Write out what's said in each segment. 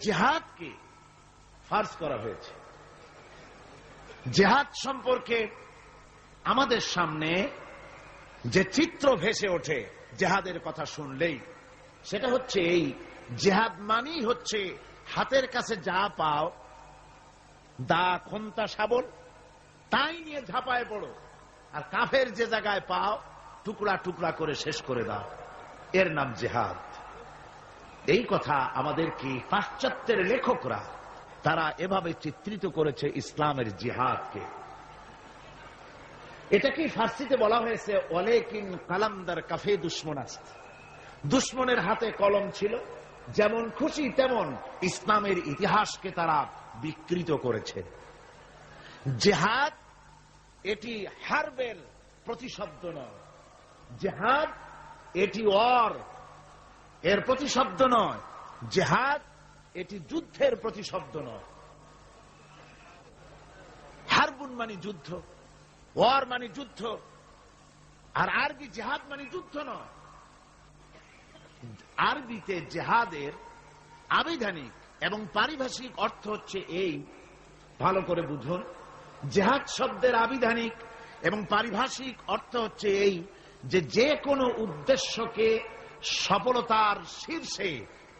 জিহাদকে ফার্জ করা হয়েছে। জিহাদ সম্পর্কে আমাদের সামনে যে চিত্র ভেসে ওঠে জিহাদের কথা শুনলেই, সেটা হচ্ছে এই, জিহাদ মানেই হচ্ছে হাতের কাছে যা পাও, দা, খন্তা, শাবল, তাই নিয়ে ঝাঁপায় পড়ো, আর কাফের যে জায়গায় পাও টুকরা টুকরা করে শেষ করে দাও, এর নাম জিহাদ। এই কথা আমাদেরকে পাশ্চাত্যের লেখকরা তারা এভাবে চিত্রিত করেছে ইসলামের জিহাদকে। এটাকে ফার্সিতে বলা হয়েছে ওয়ালাকিন কালামদার কাফে দুশমন আস্ত। দুশমনের হাতে কলম ছিল, যেমন খুশি তেমন ইসলামের ইতিহাসকে তারা বিকৃত করেছে। জিহাদ এটি হারবের প্রতিশব্দ নয়, জিহাদ এটি এর প্রতিশব্দ নয়, জিহাদ এটি যুদ্ধের প্রতিশব্দ নয়। হারবুন মানে যুদ্ধ, ওয়ার মানে যুদ্ধ, আর আরবি জিহাদ মানে যুদ্ধ নয়। আরবিতে জিহাদের আবিধানিক এবং পারিভাষিক অর্থ হচ্ছে এই, ভালো করে বুঝুন। জিহাদ শব্দের আবিধানিক এবং পারিভাষিক অর্থ হচ্ছে এই যে যে কোনো উদ্দেশ্যকে সফলতার শীর্ষে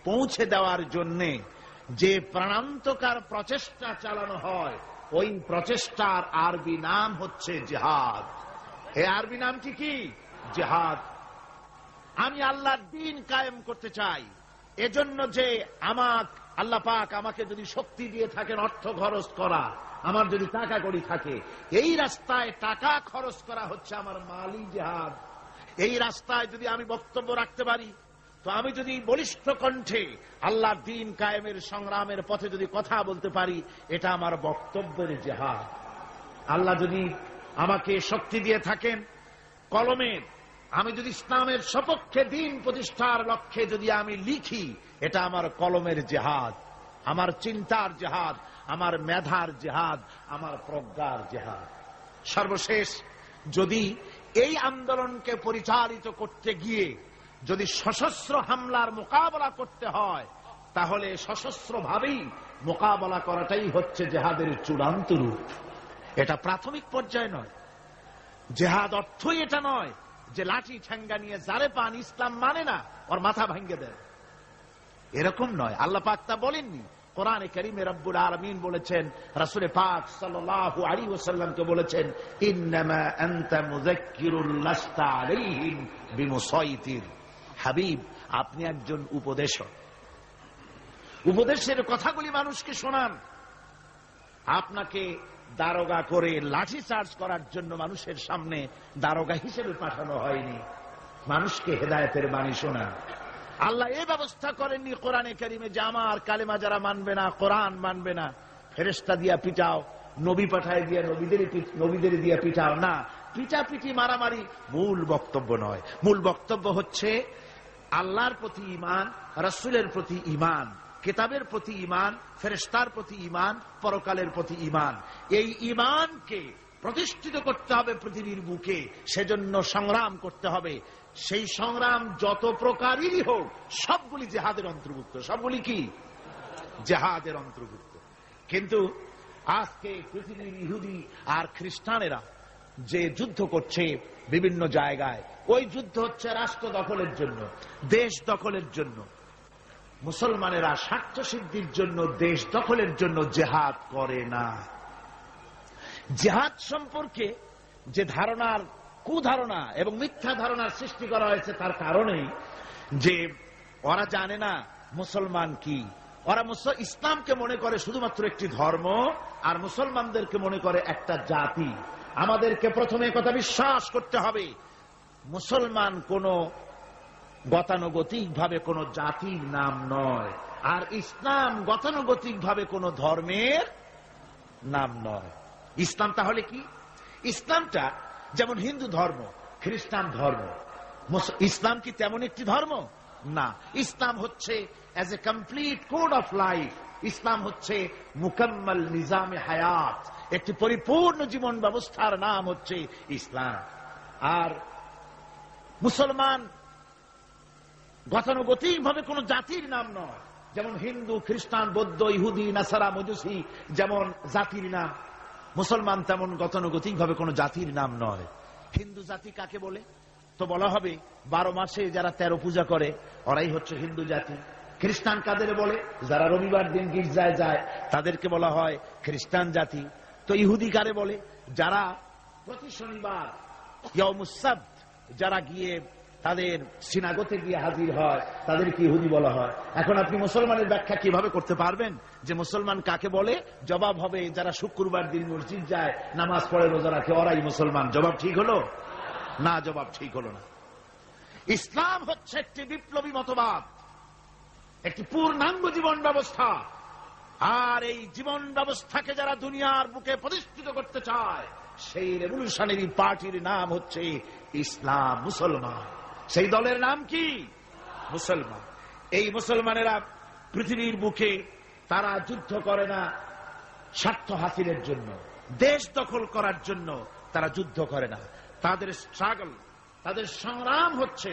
পৌঁছে দেওয়ার জন্যে যে প্রাণান্তকার প্রচেষ্টা চালানো হয়, ওই প্রচেষ্টার আরবি নাম হচ্ছে জিহাদ। এই আরবি নামটি কি? জিহাদ। আমি আল্লাহর দ্বীন কায়েম করতে চাই, এজন্য যে আল্লাহ পাক আমাকে যদি শক্তি দিয়ে থাকেন অর্থ খরচ করা, আমার যদি টাকা কড়ি থাকে, এই রাস্তায় টাকা খরচ করা হচ্ছে আমার মালি জিহাদ। এই রাস্তায় যদি আমি বক্তব্য রাখতে পারি, তো আমি যদি বলিষ্ঠ কণ্ঠে আল্লাহর দ্বীন কায়েমের সংগ্রামের পথে যদি কথা বলতে পারি, এটা আমার বক্তব্যের জিহাদ। আল্লাহ যদি আমাকে শক্তি দিয়ে থাকেন কলমের, আমি যদি ইসলামের সপক্ষে দ্বীন প্রতিষ্ঠার লক্ষ্যে যদি আমি লিখি, এটা আমার কলমের জিহাদ, আমার চিন্তার জিহাদ, আমার মেধার জিহাদ, আমার প্রজ্ঞার জিহাদ। সর্বশেষ যদি এই আন্দোলনকে পরিচালিত করতে গিয়ে যদি সশস্ত্র হামলার মোকাবেলা করতে হয়, তাহলে সশস্ত্রভাবেই মোকাবেলা করাটাই হচ্ছে জিহাদের চূড়ান্ত রূপ। এটা প্রাথমিক পর্যায়ে নয়। জিহাদ অর্থই এটা নয় যে লাঠি ঠ্যাঙ্গা নিয়ে যারে পান ইসলাম মানে না ওর মাথা ভেঙে দেয়, এরকম নয়। আল্লাহ পাক তা বলেননি। কোরআনে কারীমে রব্বুল আলামিন বলেছেন, রাসূল পাক সাল্লাল্লাহু আলাইহি ওয়াসাল্লামকে বলেছেন, ইন্নামা আনতা মুযাক্কিরুন লাস্তা আলাইহিম বিমুসাইতির। হাবিব, আপনি একজন উপদেশক, উপদেশের কথাগুলি মানুষকে শোনান। আপনাকে দারোগা করে লাঠি চার্জ করার জন্য মানুষের সামনে দারোগা হিসেবে পাঠানো হয়নি, মানুষকে হেদায়েতের বাণী শোনান। আল্লাহ এই ব্যবস্থা করেননি কোরআনে কারীমে যে আমার কালেমা যারা মানবে না, কোরআন মানবে না, ফেরেশতা দিয়া পিটাও, নবী পাঠায় দিয়া নবীদের দিয়া পিটাও। না, পিটাপিটি মারামারি মূল বক্তব্য নয়। মূল বক্তব্য হচ্ছে আল্লাহর প্রতি ঈমান, রাসূলের প্রতি ঈমান, কিতাবের প্রতি ঈমান, ফেরেশতার প্রতি ঈমান, পরকালের প্রতি ঈমান। এই ঈমানকে প্রতিষ্ঠিত করতে হবে পৃথিবীর বুকে, সেজন্য সংগ্রাম করতে হবে। সেই সংগ্রাম যত প্রকারেরই হোক, সবগুলি জিহাদের অন্তর্ভুক্ত। সবগুলি কি? জিহাদের অন্তর্ভুক্ত। কিন্তু আজকে পৃথিবীর ইহুদি আর খ্রিস্টানেরা যে যুদ্ধ করছে বিভিন্ন জায়গায়, ওই যুদ্ধ হচ্ছে রাষ্ট্র দখলের জন্য, দেশ দখলের জন্য। মুসলমানেরা স্বার্থ সিদ্ধির জন্য, দেশ দখলের জন্য জিহাদ করে না। জিহাদ সম্পর্কে যে কুধারণা এবং মিথ্যা ধারণার সৃষ্টি করা হয়েছে, তার কারণেই যে ওরা জানে না মুসলমান কি। ওরা ইসলামকে মনে করে শুধুমাত্র একটি ধর্ম, আর মুসলমানদেরকে মনে করে একটা জাতি। আমাদেরকে প্রথমে কথা বিশ্বাস করতে হবে, মুসলমান কোন গতানুগতিক ভাবে কোন জাতির নাম নয়, আর ইসলাম গতানুগতিক ভাবে কোন ধর্মের নাম নয়। ইসলাম তাহলে কি? ইসলামটা যেমন হিন্দু ধর্ম, খ্রিস্টান ধর্ম, ইসলাম কি তেমন একটি ধর্ম? না। ইসলাম হচ্ছে as a complete code of life. ইসলাম হচ্ছে মুকাম্মাল নিজামে হায়াত, একটি পরিপূর্ণ জীবন ব্যবস্থার নাম হচ্ছে ইসলাম। আর মুসলমান গতানুগতিক ভাবে কোন জাতির নাম নয়, যেমন হিন্দু, খ্রিস্টান, বৌদ্ধ, ইহুদি, নাসারা, মজুসি যেমন জাতির নাম, মুসলমান তেমন গতানুগতিক ভাবে কোন জাতির নাম নয়। হিন্দু জাতি কাকে বলে? তো বলা হবে 12 মাসে যারা 13 পূজা করে ওরাই হচ্ছে হিন্দু জাতি। খ্রিস্টান কাদের বলে? যারা রবিবার দিন গির্জায় যায় তাদেরকে বলা হয় খ্রিস্টান জাতি। তো ইহুদি কারে বলে? যারা প্রতি শনিবার ইয়াউমুস সাbt যারা গিয়ে তাদের সিনাগোতে গিয়ে হাজির হয় তাদেরকে ইহুদি বলা হয়। এখন আপনি মুসলমানের ব্যাখ্যা কিভাবে করতে পারবেন যে মুসলমান কাকে বলে? জবাব হবে যারা শুক্রবার দিন মসজিদ যায়, নামাজ পড়ে, রোজা রাখে, ওরাই মুসলমান। জবাব ঠিক হলো না? জবাব ঠিক হলো না। ইসলাম হচ্ছে একটি বিপ্লবী মতবাদ, একটি পূর্ণাঙ্গ জীবন ব্যবস্থা। আর এই জীবন ব্যবস্থাকে যারা দুনিয়ার বুকে প্রতিষ্ঠিত করতে চায় সেই রেভলিউশনারি পার্টির নাম হচ্ছে ইসলাম, মুসলমান। সেই দলের নাম কি? মুসলমান। এই মুসলমানেরা পৃথিবীর বুকে তারা যুদ্ধ করে না স্বার্থ হাসিলের জন্য, দেশ দখল করার জন্য তারা যুদ্ধ করে না। তাদের স্ট্রাগল, তাদের সংগ্রাম হচ্ছে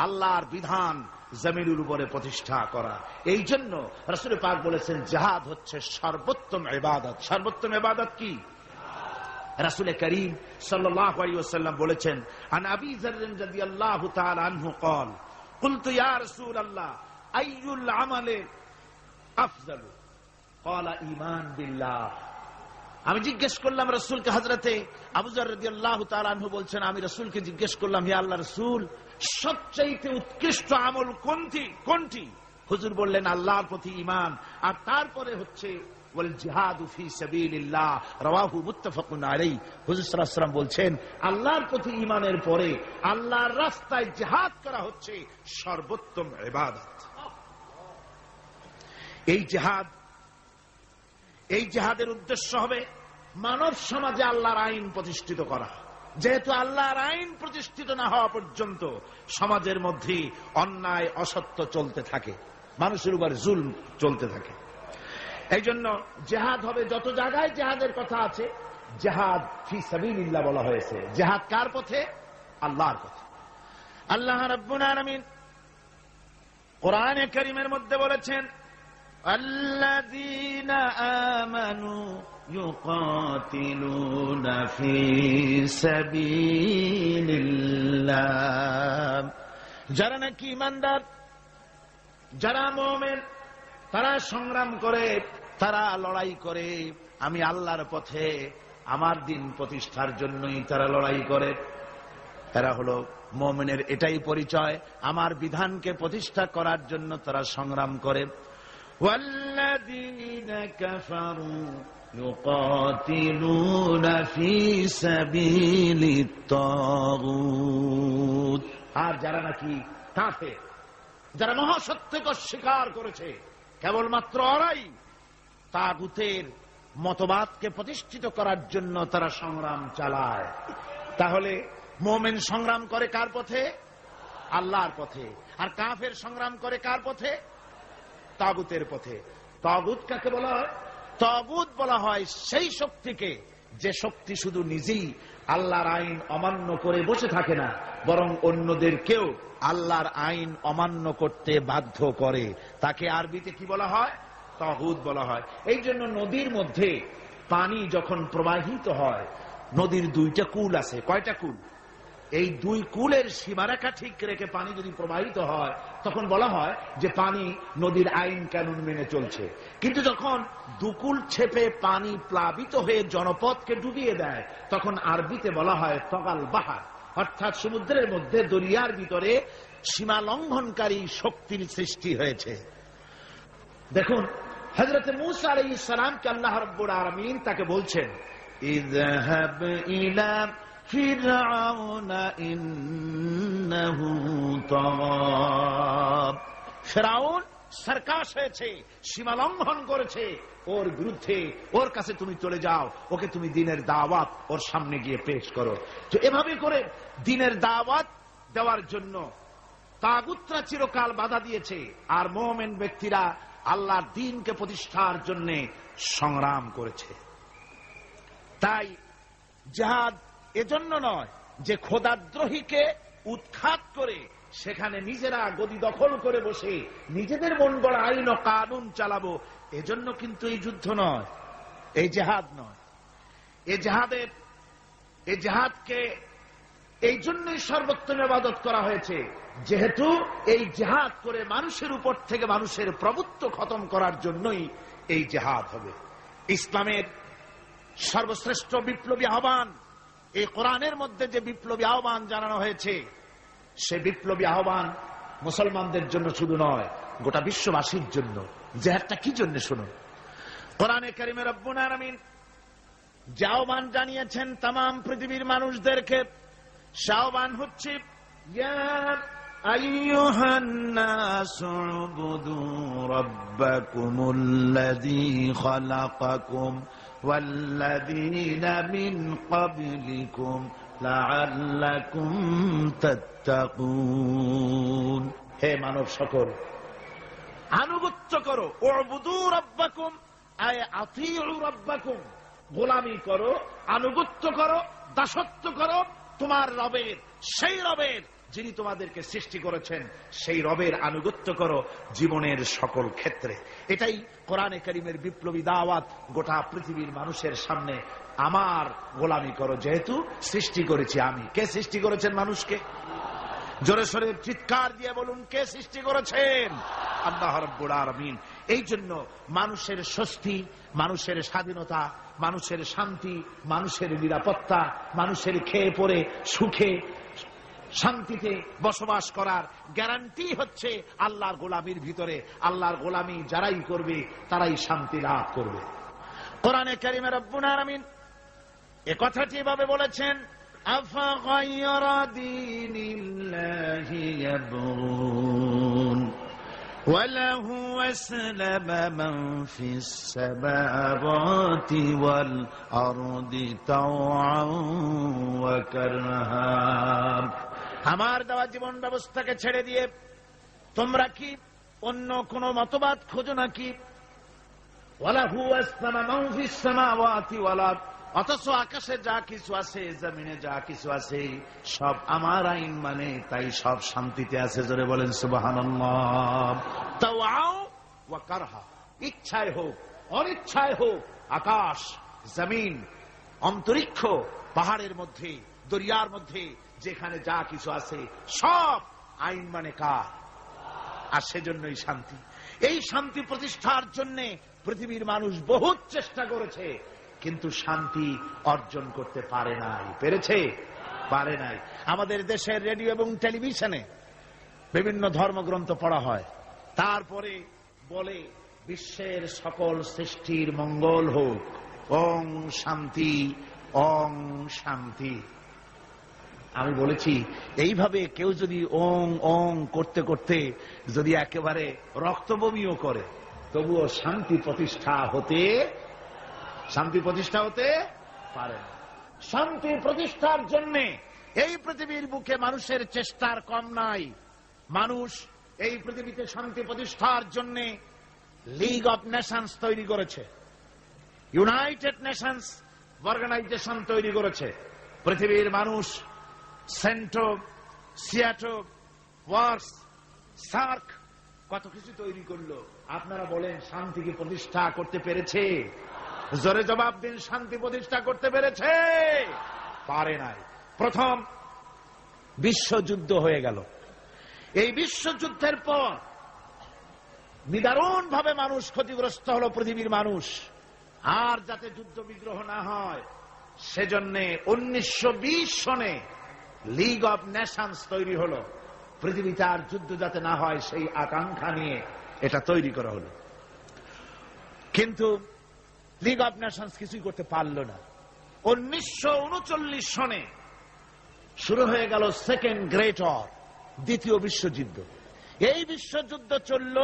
আল্লাহর বিধান জমিনের উপরে প্রতিষ্ঠা করা। এই জন্য রাসূল পাক বলেছেন জিহাদ হচ্ছে সর্বোত্তম ইবাদত। সর্বোত্তম ইবাদত কি? রাসূল করিম সাল্লাল্লাহু আলাইহি ওয়াসাল্লাম বলেছেন, আন আবী যার রাদিয়াল্লাহু তাআলা আনহু قال قلت يا رسول الله اي العمل افضل قال ايمان بالله। আমি জিজ্ঞেস করলাম রাসূলকে, হযরতে আবু যর রাদিয়াল্লাহু তাআলা আনহু বলছেন, আমি রাসূলকে জিজ্ঞেস করলাম, হে আল্লাহর রাসূল, সবচেয়ে উৎকৃষ্ট আমল কোনটি? হুজুর বললেন আল্লাহর প্রতি ঈমান, আর তারপরে হচ্ছে ওয়াল জিহাদু ফি সাবিলিল্লাহ, রাওয়াহু মুত্তাফাকুন আলাইহি। হুজুর সাল্লাল্লাহু আলাইহি ওয়াসাল্লাম বলছেন আল্লাহর প্রতি ঈমানের পরে আল্লাহর রাস্তায় জিহাদ করা হচ্ছে সর্বোত্তম ইবাদত। এই জিহাদের উদ্দেশ্য হবে মানব সমাজে আল্লাহর আইন প্রতিষ্ঠিত করা। যেহেতু আল্লাহর আইন প্রতিষ্ঠিত না হওয়া পর্যন্ত সমাজের মধ্যে অন্যায়, অসত্য চলতে থাকে, মানুষের উপর জুলম চলতে থাকে। এই জন্য জিহাদ হবে, যত জায়গায় জিহাদের কথা আছে জিহাদ ফি সাবিলিল্লাহ বলা হয়েছে। জিহাদ কার পথে? আল্লাহর পথে। আল্লাহ রাব্বুল আলামিন কোরআনে কারীমের মধ্যে বলেছেন, আল্লাযীনা আমানু ইউকাতিলুনা ফি সাবিলিল্লাহ। যারা নাকি ঈমানদার, যারা মুমিন, তারা সংগ্রাম করে, তারা লড়াই করে আমি আল্লাহর পথে, আমার দিন প্রতিষ্ঠার জন্যই তারা লড়াই করে। এরা হলো মুমিনের এটাই পরিচয়, আমার বিধানকে প্রতিষ্ঠা করার জন্য তারা সংগ্রাম করে। ওয়াল্লাযীনা কাফারু ইউকাতিলুনা ফি সাবিলিত তাগুত। আর যারা নাকি কাফের, যারা মহাসত্যকে অস্বীকার করেছে, কেবলমাত্র ওরাই তাগুতের মতবাদকে প্রতিষ্ঠিত করার জন্য তারা সংগ্রাম চালায়। তাহলে মুমিন সংগ্রাম করে কার পথে? আল্লাহর পথে। আর কাফের সংগ্রাম করে কার পথে? তাগুতের পথে। তাগুত কাকে বলা হয়? তাগুত বলা হয় সেই শক্তিকে যে শক্তি শুধু নিজেই আল্লাহর আইন অমান্য করে বসে থাকে না, বরং অন্যদেরকেও আল্লাহর আইন অমান্য করতে বাধ্য করে। তাকে আরবিতে কি বলা হয়? তাগুত বলা হয়। এই জন্য নদীর মধ্যে পানি যখন প্রবাহিত হয়, নদীর দুইটা কূল আছে। কয়টা কূল? এই দুই কূলের সীমারেখা ঠিক রেখে পানি যদি প্রবাহিত হয় তখন বলা হয় যে পানি নদীর আইন কানুন মেনে চলছে। কিন্তু যখন দুকুল ছেপে পানি প্লাবিত হয়ে জনপদকে ডুবিয়ে দেয় তখন আরবিতে বলা হয় তগাল বাহার, অর্থাৎ সমুদ্রের মধ্যে, দরিয়ার ভিতরে সীমা লঙ্ঘনকারী শক্তির সৃষ্টি হয়েছে। দেখুন হযরত মূসা আলাইহিস সালামকে আল্লাহ রাব্বুল আলামিন তাকে বলছেন, ইযহাব ইলা ফিরআউনা ইন্নাহু তাগাব। ফিরআউন সরকাশ হয়েছে, সীমা লঙ্ঘন করেছে, ওর বিরুদ্ধে, ওর কাছে তুমি চলে যাও, ওকে তুমি দ্বীনের দাওয়াত ওর সামনে গিয়ে পেশ করো। তো এভাবে করে দ্বীনের দাওয়াত দেওয়ার জন্য তাগুতরা চিরকাল বাধা দিয়েছে, আর মুমিন ব্যক্তিরা আল্লাহর দ্বীনকে প্রতিষ্ঠার জন্য সংগ্রাম করেছে। তাই জিহাদ এজন্য নয় যে খোদাদ্রোহীকে উৎখাত করে সেখানে নিজেরা গদি দখল করে বসে নিজেদের মন গড়া আইন ও কানুন চালাবো, এজন্য কিন্তু এই যুদ্ধ নয়, এই জেহাদ নয়। এই জেহাদকে এই জন্যই সর্বোত্তম ইবাদত করা হয়েছে, যেহেতু এই জেহাদ করে মানুষের উপর থেকে মানুষের প্রভুত্ব খতম করার জন্যই এই জেহাদ হবে। ইসলামের সর্বশ্রেষ্ঠ বিপ্লবী আহ্বান, এই কোরআনের মধ্যে যে বিপ্লবী আহ্বান জানানো হয়েছে, সে বিপ্লবী আহ্বান মুসলমানদের জন্য শুধু নয়, গোটা বিশ্ববাসীর জন্য। জেহাদটা কি জন্য শুনুন। কোরআনে কারিমে রব্বুল আলামিন যে আহ্বান জানিয়েছেন তামাম পৃথিবীর মানুষদেরকে, সে আহ্বান হচ্ছে ইয়া আইয়ুহান নাসু উবুদু রাব্বাকুমুল্লাযী খালাকাকুম ওয়াল্লাযীনা মিন ক্বাবলিকুম লাআল্লাকুম তাত্তাকুন। হে মানব সকল, আনুগত্য করো, উবুদু রাব্বাকুম আয় আতিউ রাব্বাকুম, গোলামি করো, আনুগত্য করো, দাসত্ব করো তোমার রবের, সেই রবের যিনি তোমাদেরকে সৃষ্টি করেছেন, সেই রবের আনুগত্য করো জীবনের সকল ক্ষেত্রে। এটাই কোরআনে কারীমের বিপ্লবী দাওয়াত গোটা পৃথিবীর মানুষের সামনে। আমার গোলামি করো, যেহেতু সৃষ্টি করেছি আমি। কে সৃষ্টি করেছেন মানুষকে? জোরে সোরে চিৎকার দিয়ে বলুন, কে সৃষ্টি করেছেন? আল্লাহ রাব্বুল আলামিন। এই জন্য মানুষের স্বস্তি, মানুষের স্বাধীনতা, মানুষের শান্তি, মানুষের নিরাপত্তা, মানুষের খেয়ে পরে সুখে শান্তিতে বসবাস করার গ্যারান্টি হচ্ছে আল্লাহর গোলামির ভিতরে। আল্লাহর গোলামি যারাই করবে তারাই শান্তি লাভ করবে। কোরআনে কারীমে রব্বুল আলামিন এ কথাটি এভাবে বলেছেন, আফাগায়রা দীনিল্লাহি ইয়াবগুন ওয়ালাহু আসলামা মান ফিস সামাওয়াতি ওয়াল আরদি তাওআন ওয়া কারহা। আমার দেওয়া জীবন ব্যবস্থাকে ছেড়ে দিয়ে তোমরা কি অন্য কোন মতবাদ খোঁজো নাকি? ওয়ালাহু আসলামা মান ফিস সামাওয়াতি ওয়াল আরদ, অথচ আকাশে যা কিছু আছে, জমিনে যা কিছু আছে, সব আমার আইন মানে, তাই সব শান্তিতে আছে। জোরে বলেন সুবহানাল্লাহ। তাওআও ওয়া কারহা, ইচ্ছায় হোক অনিচ্ছায় হোক, আকাশ, জমিন, অন্তরিক্ষ, পাহাড়ের মধ্যে, দরিয়ার মধ্যে যেখানে যা কিছু আছে, সব আইন মানে কার? আর সেজন্যই শান্তি। এই শান্তি প্রতিষ্ঠার জন্য পৃথিবীর মানুষ বহুত চেষ্টা করেছে, কিন্তু শান্তি অর্জন করতে পারে নাই। পেরেছে? পারে নাই। আমাদের দেশের রেডিও এবং টেলিভিশনে বিভিন্ন ধর্মগ্রন্থ পড়া হয়, তারপরে বলে বিশ্বের সকল সৃষ্টির মঙ্গল হোক, ওং শান্তি, ওং শান্তি। আমি বলেছি, এইভাবে কেউ যদি ওং ওং করতে করতে যদি একেবারে রক্তবমিও করে, তবুও শান্তি প্রতিষ্ঠা হতে পারে না। শান্তি প্রতিষ্ঠার জন্য এই পৃথিবীর বুকে মানুষের চেষ্টার কম নাই। মানুষ এই পৃথিবীতে শান্তি প্রতিষ্ঠার জন্য লিগ অব নেশনস তৈরি করেছে, ইউনাইটেড নেশনস অর্গানাইজেশন তৈরি করেছে। পৃথিবীর মানুষ সেন্টো, সিয়াটো, ওয়ার্স, সার্ক, কত কিছু তৈরি করলো। আপনারা বলেন, শান্তি কি প্রতিষ্ঠা করতে পেরেছে? জোরে জবাব দিন, শান্তি প্রতিষ্ঠা করতে পেরেছে? পারে নাই। প্রথম বিশ্বযুদ্ধ হয়ে গেল। এই বিশ্বযুদ্ধের পর নিদারুণ ভাবে মানুষ ক্ষতিগ্রস্ত হলো, পৃথিবীর মানুষ। আর যাতে যুদ্ধ বিগ্রহ না হয় সেজন্য 1920 সনে লিগ অব নেশনস তৈরি হলো। পৃথিবীতে আর যুদ্ধ যাতে না হয় সেই আকাঙ্ক্ষা নিয়ে এটা তৈরি করা হলো। কিন্তু লিগ অব নেশনস কিছুই করতে পারল না। 1939 সনে শুরু হয়ে গেল সেকেন্ড গ্রেট ওয়ার, দ্বিতীয় বিশ্বযুদ্ধ। এই বিশ্বযুদ্ধ চলল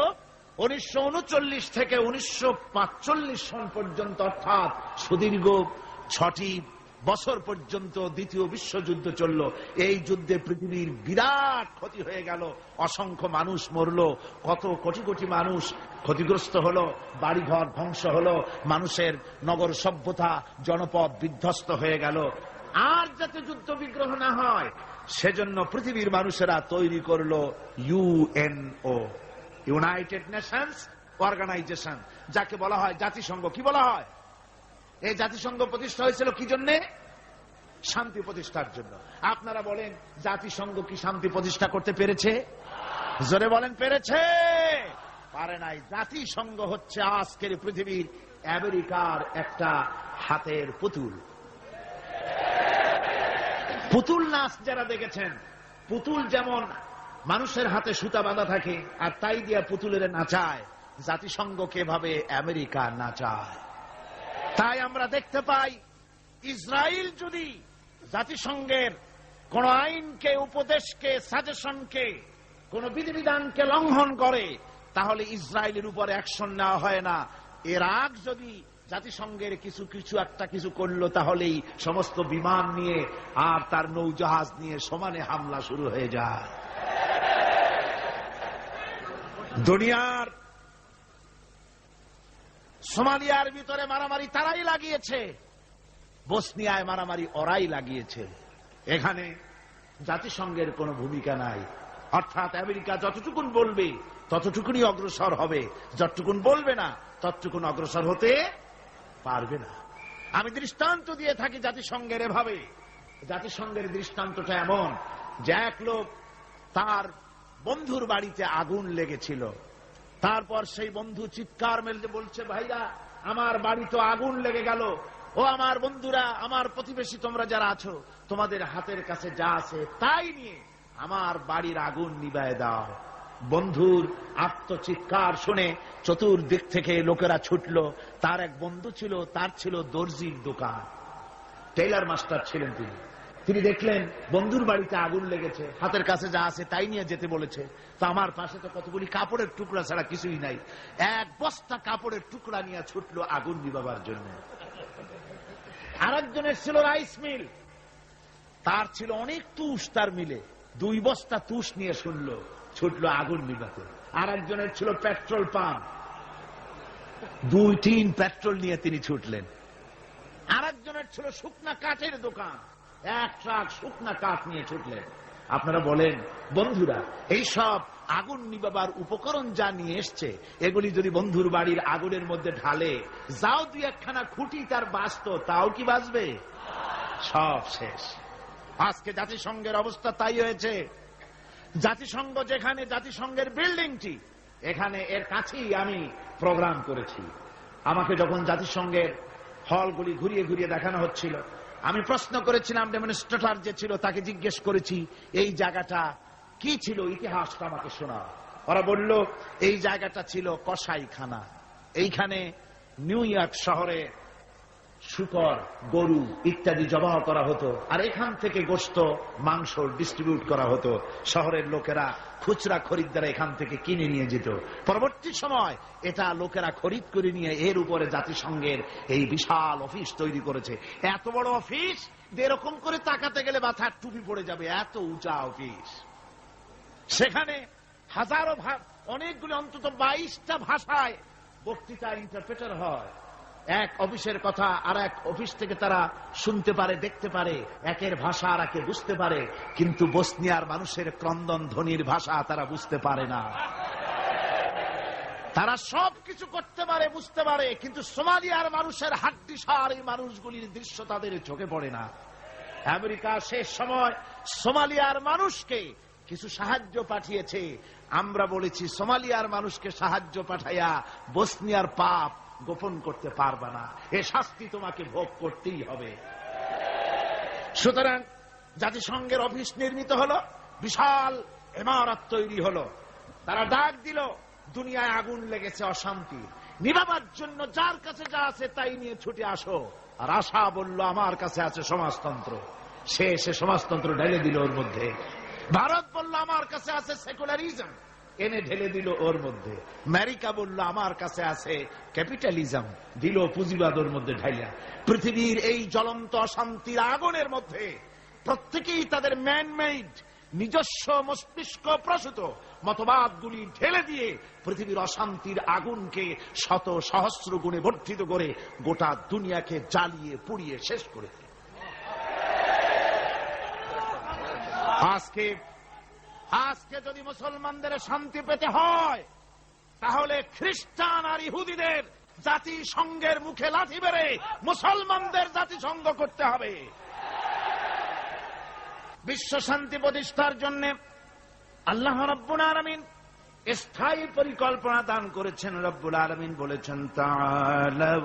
1939 থেকে 1945 সন পর্যন্ত, অর্থাৎ সুদীর্ঘ 6টি বছর পর্যন্ত দ্বিতীয় বিশ্বযুদ্ধ চলল। এই যুদ্ধে পৃথিবীর বিরাট ক্ষতি হয়ে গেল, অসংখ্য মানুষ মরল, কত কোটি কোটি মানুষ ক্ষতিগ্রস্ত হলো, বাড়িঘর ধ্বংস হলো, মানুষের নগর সভ্যতা জনপদ বিধ্বস্ত হয়ে গেল। আর যাতে যুদ্ধ বিগ্রহ না হয় সেজন্য পৃথিবীর মানুষেরা তৈরি করলো ইউএনও, ইউনাইটেড নেশনস অর্গানাইজেশন, যাকে বলা হয় জাতিসংঘ। কি বলা হয়? এই জাতিসংঘ প্রতিষ্ঠা হয়েছিল কি জন্য? শান্তি প্রতিষ্ঠার জন্য। আপনারা বলেন জাতিসংঘ কি শান্তি প্রতিষ্ঠা করতে পেরেছে? জোরে বলেন, পেরেছে? পারে নাই। জাতিসংঘ হচ্ছে আজকের পৃথিবীর আমেরিকার একটা হাতের পুতুল। পুতুল নাচ যারা দেখেছেন, পুতুল যেমন মানুষের হাতে সুতা বাঁধা থাকে আর তাই দিয়ে পুতুলের নাচায়, জাতিসংঘকে এভাবে আমেরিকা নাচায়। তাই আমরা দেখতে পাই ইসরায়েল যদি জাতিসংঘের কোন আইনকে, উপদেশকে, সাজেশনকে, কোন বিধিবিধানকে লঙ্ঘন করে, তাহলে ইসরায়েলের উপর অ্যাকশন নেওয়া হয় না। ইরাক যদি জাতিসংঘের কিছু করলো, তাহলেই সমস্ত বিমান নিয়ে আর তার নৌজাহাজ নিয়ে সমানে হামলা শুরু হয়ে যায়। দুনিয়ার সোমালিয়ার ভিতরে মারামারি তারাই লাগিয়েছে, বসনিয়ায় মারামারি ওরাই লাগিয়েছে। এখানে জাতিসংঘের কোনো ভূমিকা নাই। অর্থাৎ আমেরিকা যতটুকুন বলবে ততটুকুনি অগ্রসর হবে, যতটুকুন বলবে না ততটুকুন অগ্রসর হতে পারবে না। আমি দৃষ্টান্ত দিয়ে থাকি জাতিসংঘের এভাবে। জাতিসংঘের দৃষ্টান্তটা এমন যে এক লোক, তার বন্ধুর বাড়িতে আগুন লেগেছিল। তারপর সেই বন্ধু চিৎকার মেরে বলছে, ভাইরা আমার বাড়ি তো আগুন লেগে গেল, ও আমার বন্ধুরা, আমার প্রতিবেশী, তোমরা যারা আছো, তোমাদের হাতের কাছে যা আছে তাই নিয়ে আমার বাড়ির আগুন নিভায়ে দাও। বন্ধুর আত্মচিৎকার শুনে চতুর্দিক থেকে লোকেরা ছুটলো। তার এক বন্ধু ছিল, তার ছিল দর্জির দোকান, টেইলার মাস্টার ছিলেন তিনি। তিনি দেখলেন বন্ধুর বাড়িতে আগুন লেগেছে, হাতের কাছে যা আছে তাই নিয়ে যেতে বলেছে। তো আমার পাশে তো কতগুলি কাপড়ের টুকরা ছাড়া কিছুই নাই। এক বস্তা কাপড়ের টুকরা নিয়ে ছুটলো আগুন নিভাবার জন্য। আরেকজনের ছিল রাইস মিল, তার ছিল অনেক তুষ তার মিলে, 2 বস্তা তুষ নিয়ে ছুটলো আগুন নিভাতে। আরেকজনের ছিল পেট্রোল পাম্প, 2-3 পেট্রোল নিয়ে তিনি ছুটলেন। আরেকজনের ছিল শুকনা কাঠের দোকান, 1 ট্রাক শুকনা কাঠ নিয়ে ছুটলেন। আপনারা বলেন বন্ধুরা, এই সব আগুন নিভাবার উপকরণ যা নিয়ে এসছে, এগুলি যদি বন্ধুর বাড়ির আগুনের মধ্যে ঢালে, যাও 2-1খানা খুঁটি তার বাঁচত, তাও কি বাঁচবে? সব শেষ। আজকে জাতিসংঘের অবস্থা তাই হয়েছে। জাতিসংঘ যেখানে, জাতিসংঘের বিল্ডিংটি, এখানে এর কাছেই আমি প্রোগ্রাম করেছি। আমাকে যখন জাতিসংঘের হলগুলি ঘুরিয়ে ঘুরিয়ে দেখানো হচ্ছিল, আমি প্রশ্ন করেছিলাম, ডেমনস্ট্রেটর যে ছিল তাকে জিজ্ঞেস করেছি এই জায়গাটা কি ছিল, ইতিহাসটা আমাকে শোনা। ওরা বলল এই জায়গাটা ছিল কসাইখানা। এইখানে নিউ ইয়র্ক শহরে শুকর, গরু ইত্যাদি জবাহ করা হতো, আর এখান থেকে গোশত, মাংস ডিস্ট্রিবিউট করা হতো। শহরের লোকেরা, খুচরা খরিদ্দারা এখান থেকে কিনে নিয়ে যেত। পরবর্তী সময় এটা লোকেরা খরিদ করে নিয়ে এর উপরে জাতিসংঘের এই বিশাল অফিস তৈরি করেছে। এত বড় অফিস, এরকম করে তাকাতে গেলে মাথার টুপি পড়ে যাবে, এত উঁচা অফিস। সেখানে হাজারো অনেকগুলি, অন্তত 22টা ভাষায় বক্তৃতা ইন্টারপ্রেটার হয়। এক অফিসের কথা আর এক অফিস থেকে তারা শুনতে পারে, দেখতে পারে, একের ভাষা আর একে বুঝতে পারে। কিন্তু বসনিয়ার মানুষের ক্রন্দন ধ্বনির ভাষা তারা বুঝতে পারে না। তারা সব কিছু করতে পারে, বুঝতে পারে, কিন্তু সোমালিয়ার মানুষের হাড্ডিসার এই মানুষগুলির দৃশ্য তাদের চোখে পড়ে না। আমেরিকা শেষ সময় সোমালিয়ার মানুষকে কিছু সাহায্য পাঠিয়েছে। আমরা বলেছি সোমালিয়ার মানুষকে সাহায্য পাঠাইয়া বসনিয়ার পাপ গোপন করতে পারবে না, এ শাস্তি তোমাকে ভোগ করতেই হবে। সুতরাং জাতিসংঘের অফিস নির্মিত হলো, বিশাল ইমারত তৈরি হলো। তারা ডাক দিল, দুনিয়ায় আগুন লেগেছে, অশান্তি নিভাবার জন্য যার কাছে যা আছে তাই নিয়ে ছুটে আসো। আর আশা বলল আমার কাছে আছে সমাজতন্ত্র। সে সমাজতন্ত্র ঢেলে দিল ওর মধ্যে। ভারত বলল আমার কাছে আছে সেকুলারিজম, এনে ঢেলে দিল ওর মধ্যে। আমেরিকা বলল আমার কাছে আছে ক্যাপিটালিজম, দিল পুঁজিবাদ ওর মধ্যে ঢাইলা। পৃথিবীর এই জ্বলন্ত অশান্তির আগুনের মধ্যে প্রত্যেকেই তাদের ম্যানমেড, নিজস্ব মস্তিষ্ক প্রসূত মতবাদগুলি ঢেলে দিয়ে পৃথিবীর অশান্তির আগুনকে শত সহস্র গুণে বর্ধিত করে গোটা দুনিয়াকে জ্বালিয়ে পুড়িয়ে শেষ করে দিল। আজকে যদি মুসলমানদের শান্তি পেতে হয়, তাহলে খ্রিস্টান আর ইহুদিদের জাতিসংঘের মুখে লাথি মেরে মুসলমানদের জাতিসংঘ করতে হবে। বিশ্ব শান্তি প্রতিষ্ঠার জন্য আল্লাহ রাব্বুল আলামিন স্থায়ী পরিকল্পনা দান করেছেন। রব্বুল আলামিন বলেছেন, তাআলাউ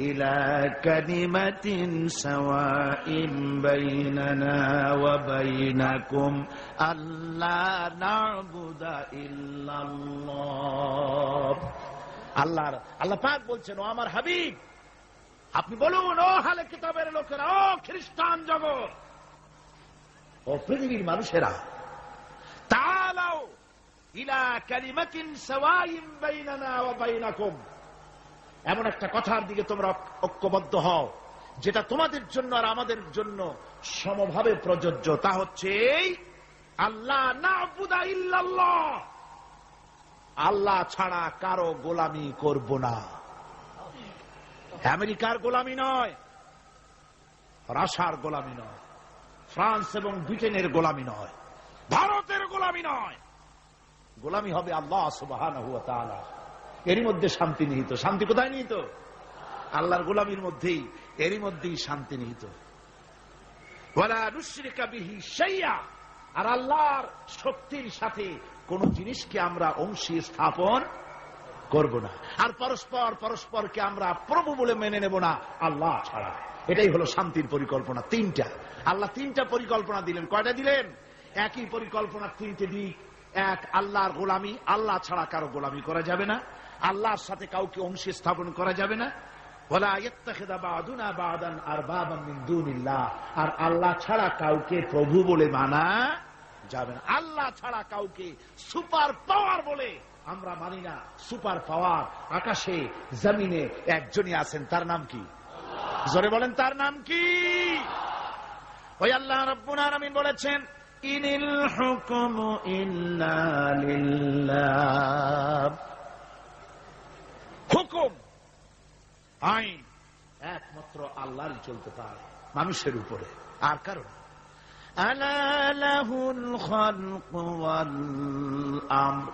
ইলা কালিমাতিন সাওয়াইন বাইনানা ওয়া বাইনাকুম আল্লা না'বুদা ইল্লাল্লাহ। আল্লাহ পাক বলছেন, ও আমার হাবিব, আপনি বলুন, ও আহলে কিতাবের লোকেরা, ও খ্রিস্টান জগৎ, ও পৃথিবীর মানুষেরা, তাআলাউ ইলা কালিমাতিন সাওয়াইন বাইনানা ওয়া বাইনাকুম, এমন একটা কথার দিকে তোমরা ঐক্যবদ্ধ হও যেটা তোমাদের জন্য আর আমাদের জন্য সমভাবে প্রযোজ্য। তা হচ্ছে আল্লাহ না'বুদা ইল্লাল্লাহ, আল্লাহ ছাড়া কারো গোলামি করব না। আমেরিকার গোলামি নয়, রাশিয়ার গোলামি নয়, ফ্রান্স এবং ব্রিটেনের গোলামি নয়, ভারতের গোলামি নয়, গোলামি হবে আল্লাহ সুবহানাহু ওয়া তাআলা। এরই মধ্যে শান্তি নিহিত। শান্তি কোথায় নিহিত? আল্লাহর গোলামির মধ্যেই, এরই মধ্যেই শান্তি নিহিত। ওয়ালা নুশরিকা বিহি শাইআ, আর আল্লাহর শক্তির সাথে কোন জিনিসকে আমরা অংশী স্থাপন করব না। আর পরস্পরকে আমরা প্রভু বলে মেনে নেব না আল্লাহ ছাড়া। এটাই হলো শান্তির পরিকল্পনা। তিনটা আল্লাহ তিনটা পরিকল্পনা দিলেন। কয়টা দিলেন? একই পরিকল্পনার তিনটে দিক। এক, আল্লাহর গোলামি, আল্লাহ ছাড়া কারো গোলামি করা যাবে না, আল্লাহর সাথে কাউকে অংশী স্থাপন করা যাবে না। ওয়ালা ইয়াত্তাখিযা বা'দুনা বা'দান আরবাবান মিন দুনিল্লাহ, আর আল্লাহ ছাড়া কাউকে প্রভু বলে মানা যাবে না। আল্লাহ ছাড়া কাউকে সুপার পাওয়ার বলে আমরা মানি না। সুপার পাওয়ার আকাশে জমিনে একজনই আছেন, তার নাম কি? জোরে বলেন, তার নাম কি? ওই আল্লাহ রাব্বুল আলামিন বলেছেন, ইনিল হুকমু ইল্লা লিল্লাহ, হুকুম আইন একমাত্র আল্লাহরই চলতে পারে, মানুষের উপরে আর কারণ। আলা লাহুল খালকু ওয়াল আমর,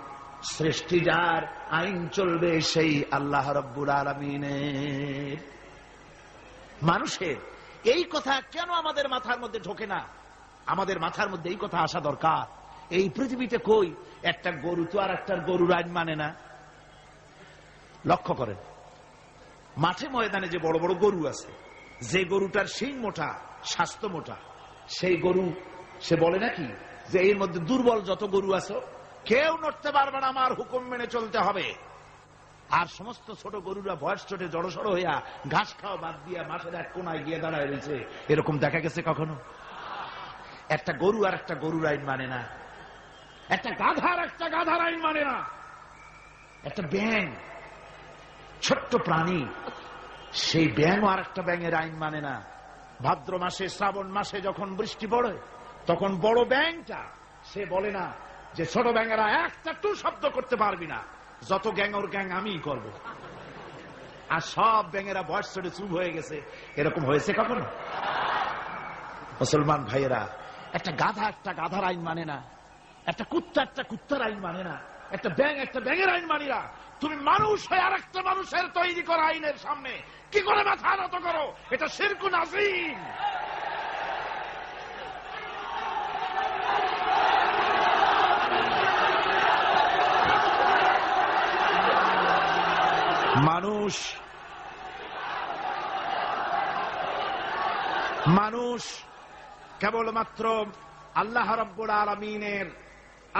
সৃষ্টি যার, আইন চলবে সেই আল্লাহ রাব্বুল আলামিনের। মানুষের এই কথা কেন আমাদের মাথার মধ্যে ঢোকে না? আমাদের মাথার মধ্যে এই কথা আসা দরকার। এই পৃথিবীতে কই একটা গরু তো আর একটা গরুর আইন মানে না। লক্ষ্য করেন, মাঠে ময়দানে যে বড় বড় গরু আছে, যে গরুটার শিং মোটা, স্বাস্থ্য মোটা, সেই গরু সে বলে নাকি যে এর মধ্যে দুর্বল যত গরু আছে কেউ নড়তে পারবে না, আমার হুকুম মেনে চলতে হবে। আর সমস্ত ছোট গরুরা বয়স চটে জড়সড় হইয়া ঘাস খাওয়া বাদ দিয়া মাঠের এক কোনায় গিয়ে দাঁড়ায় রয়েছে, এরকম দেখা গেছে কখনো? একটা গরু আর একটা গরুর আইন মানে না, একটা গাধার আইন মানে না, একটা ব্যাঙ ছোট্ট প্রাণী, সেই ব্যাঙ আর একটা ব্যাঙের আইন মানে না। ভাদ্র মাসে, শ্রাবণ মাসে যখন বৃষ্টি পড়ে, তখন বড় ব্যাঙটা সে বলে না যে ছোট ব্যাঙেরা একটা টু শব্দ করতে পারবি না, যত গ্যাং ওর গ্যাং আমিই করব। আর সব ব্যাঙেরা বয়স চড়ে চুপ হয়ে গেছে, এরকম হয়েছে কখনো? মুসলমান ভাইয়েরা, একটা গাধার আইন মানে না, একটা কুত্তার আইন মানে না, একটা ব্যাঙের আইন মানি না। তুমি মানুষ হয়ে আর একটা মানুষের তৈরি করা আইনের সামনে কি করে মাথা নত করো? এটা শিরকুন আযীম। মানুষ কেবলমাত্র আল্লাহ রাব্বুল আলামিনের,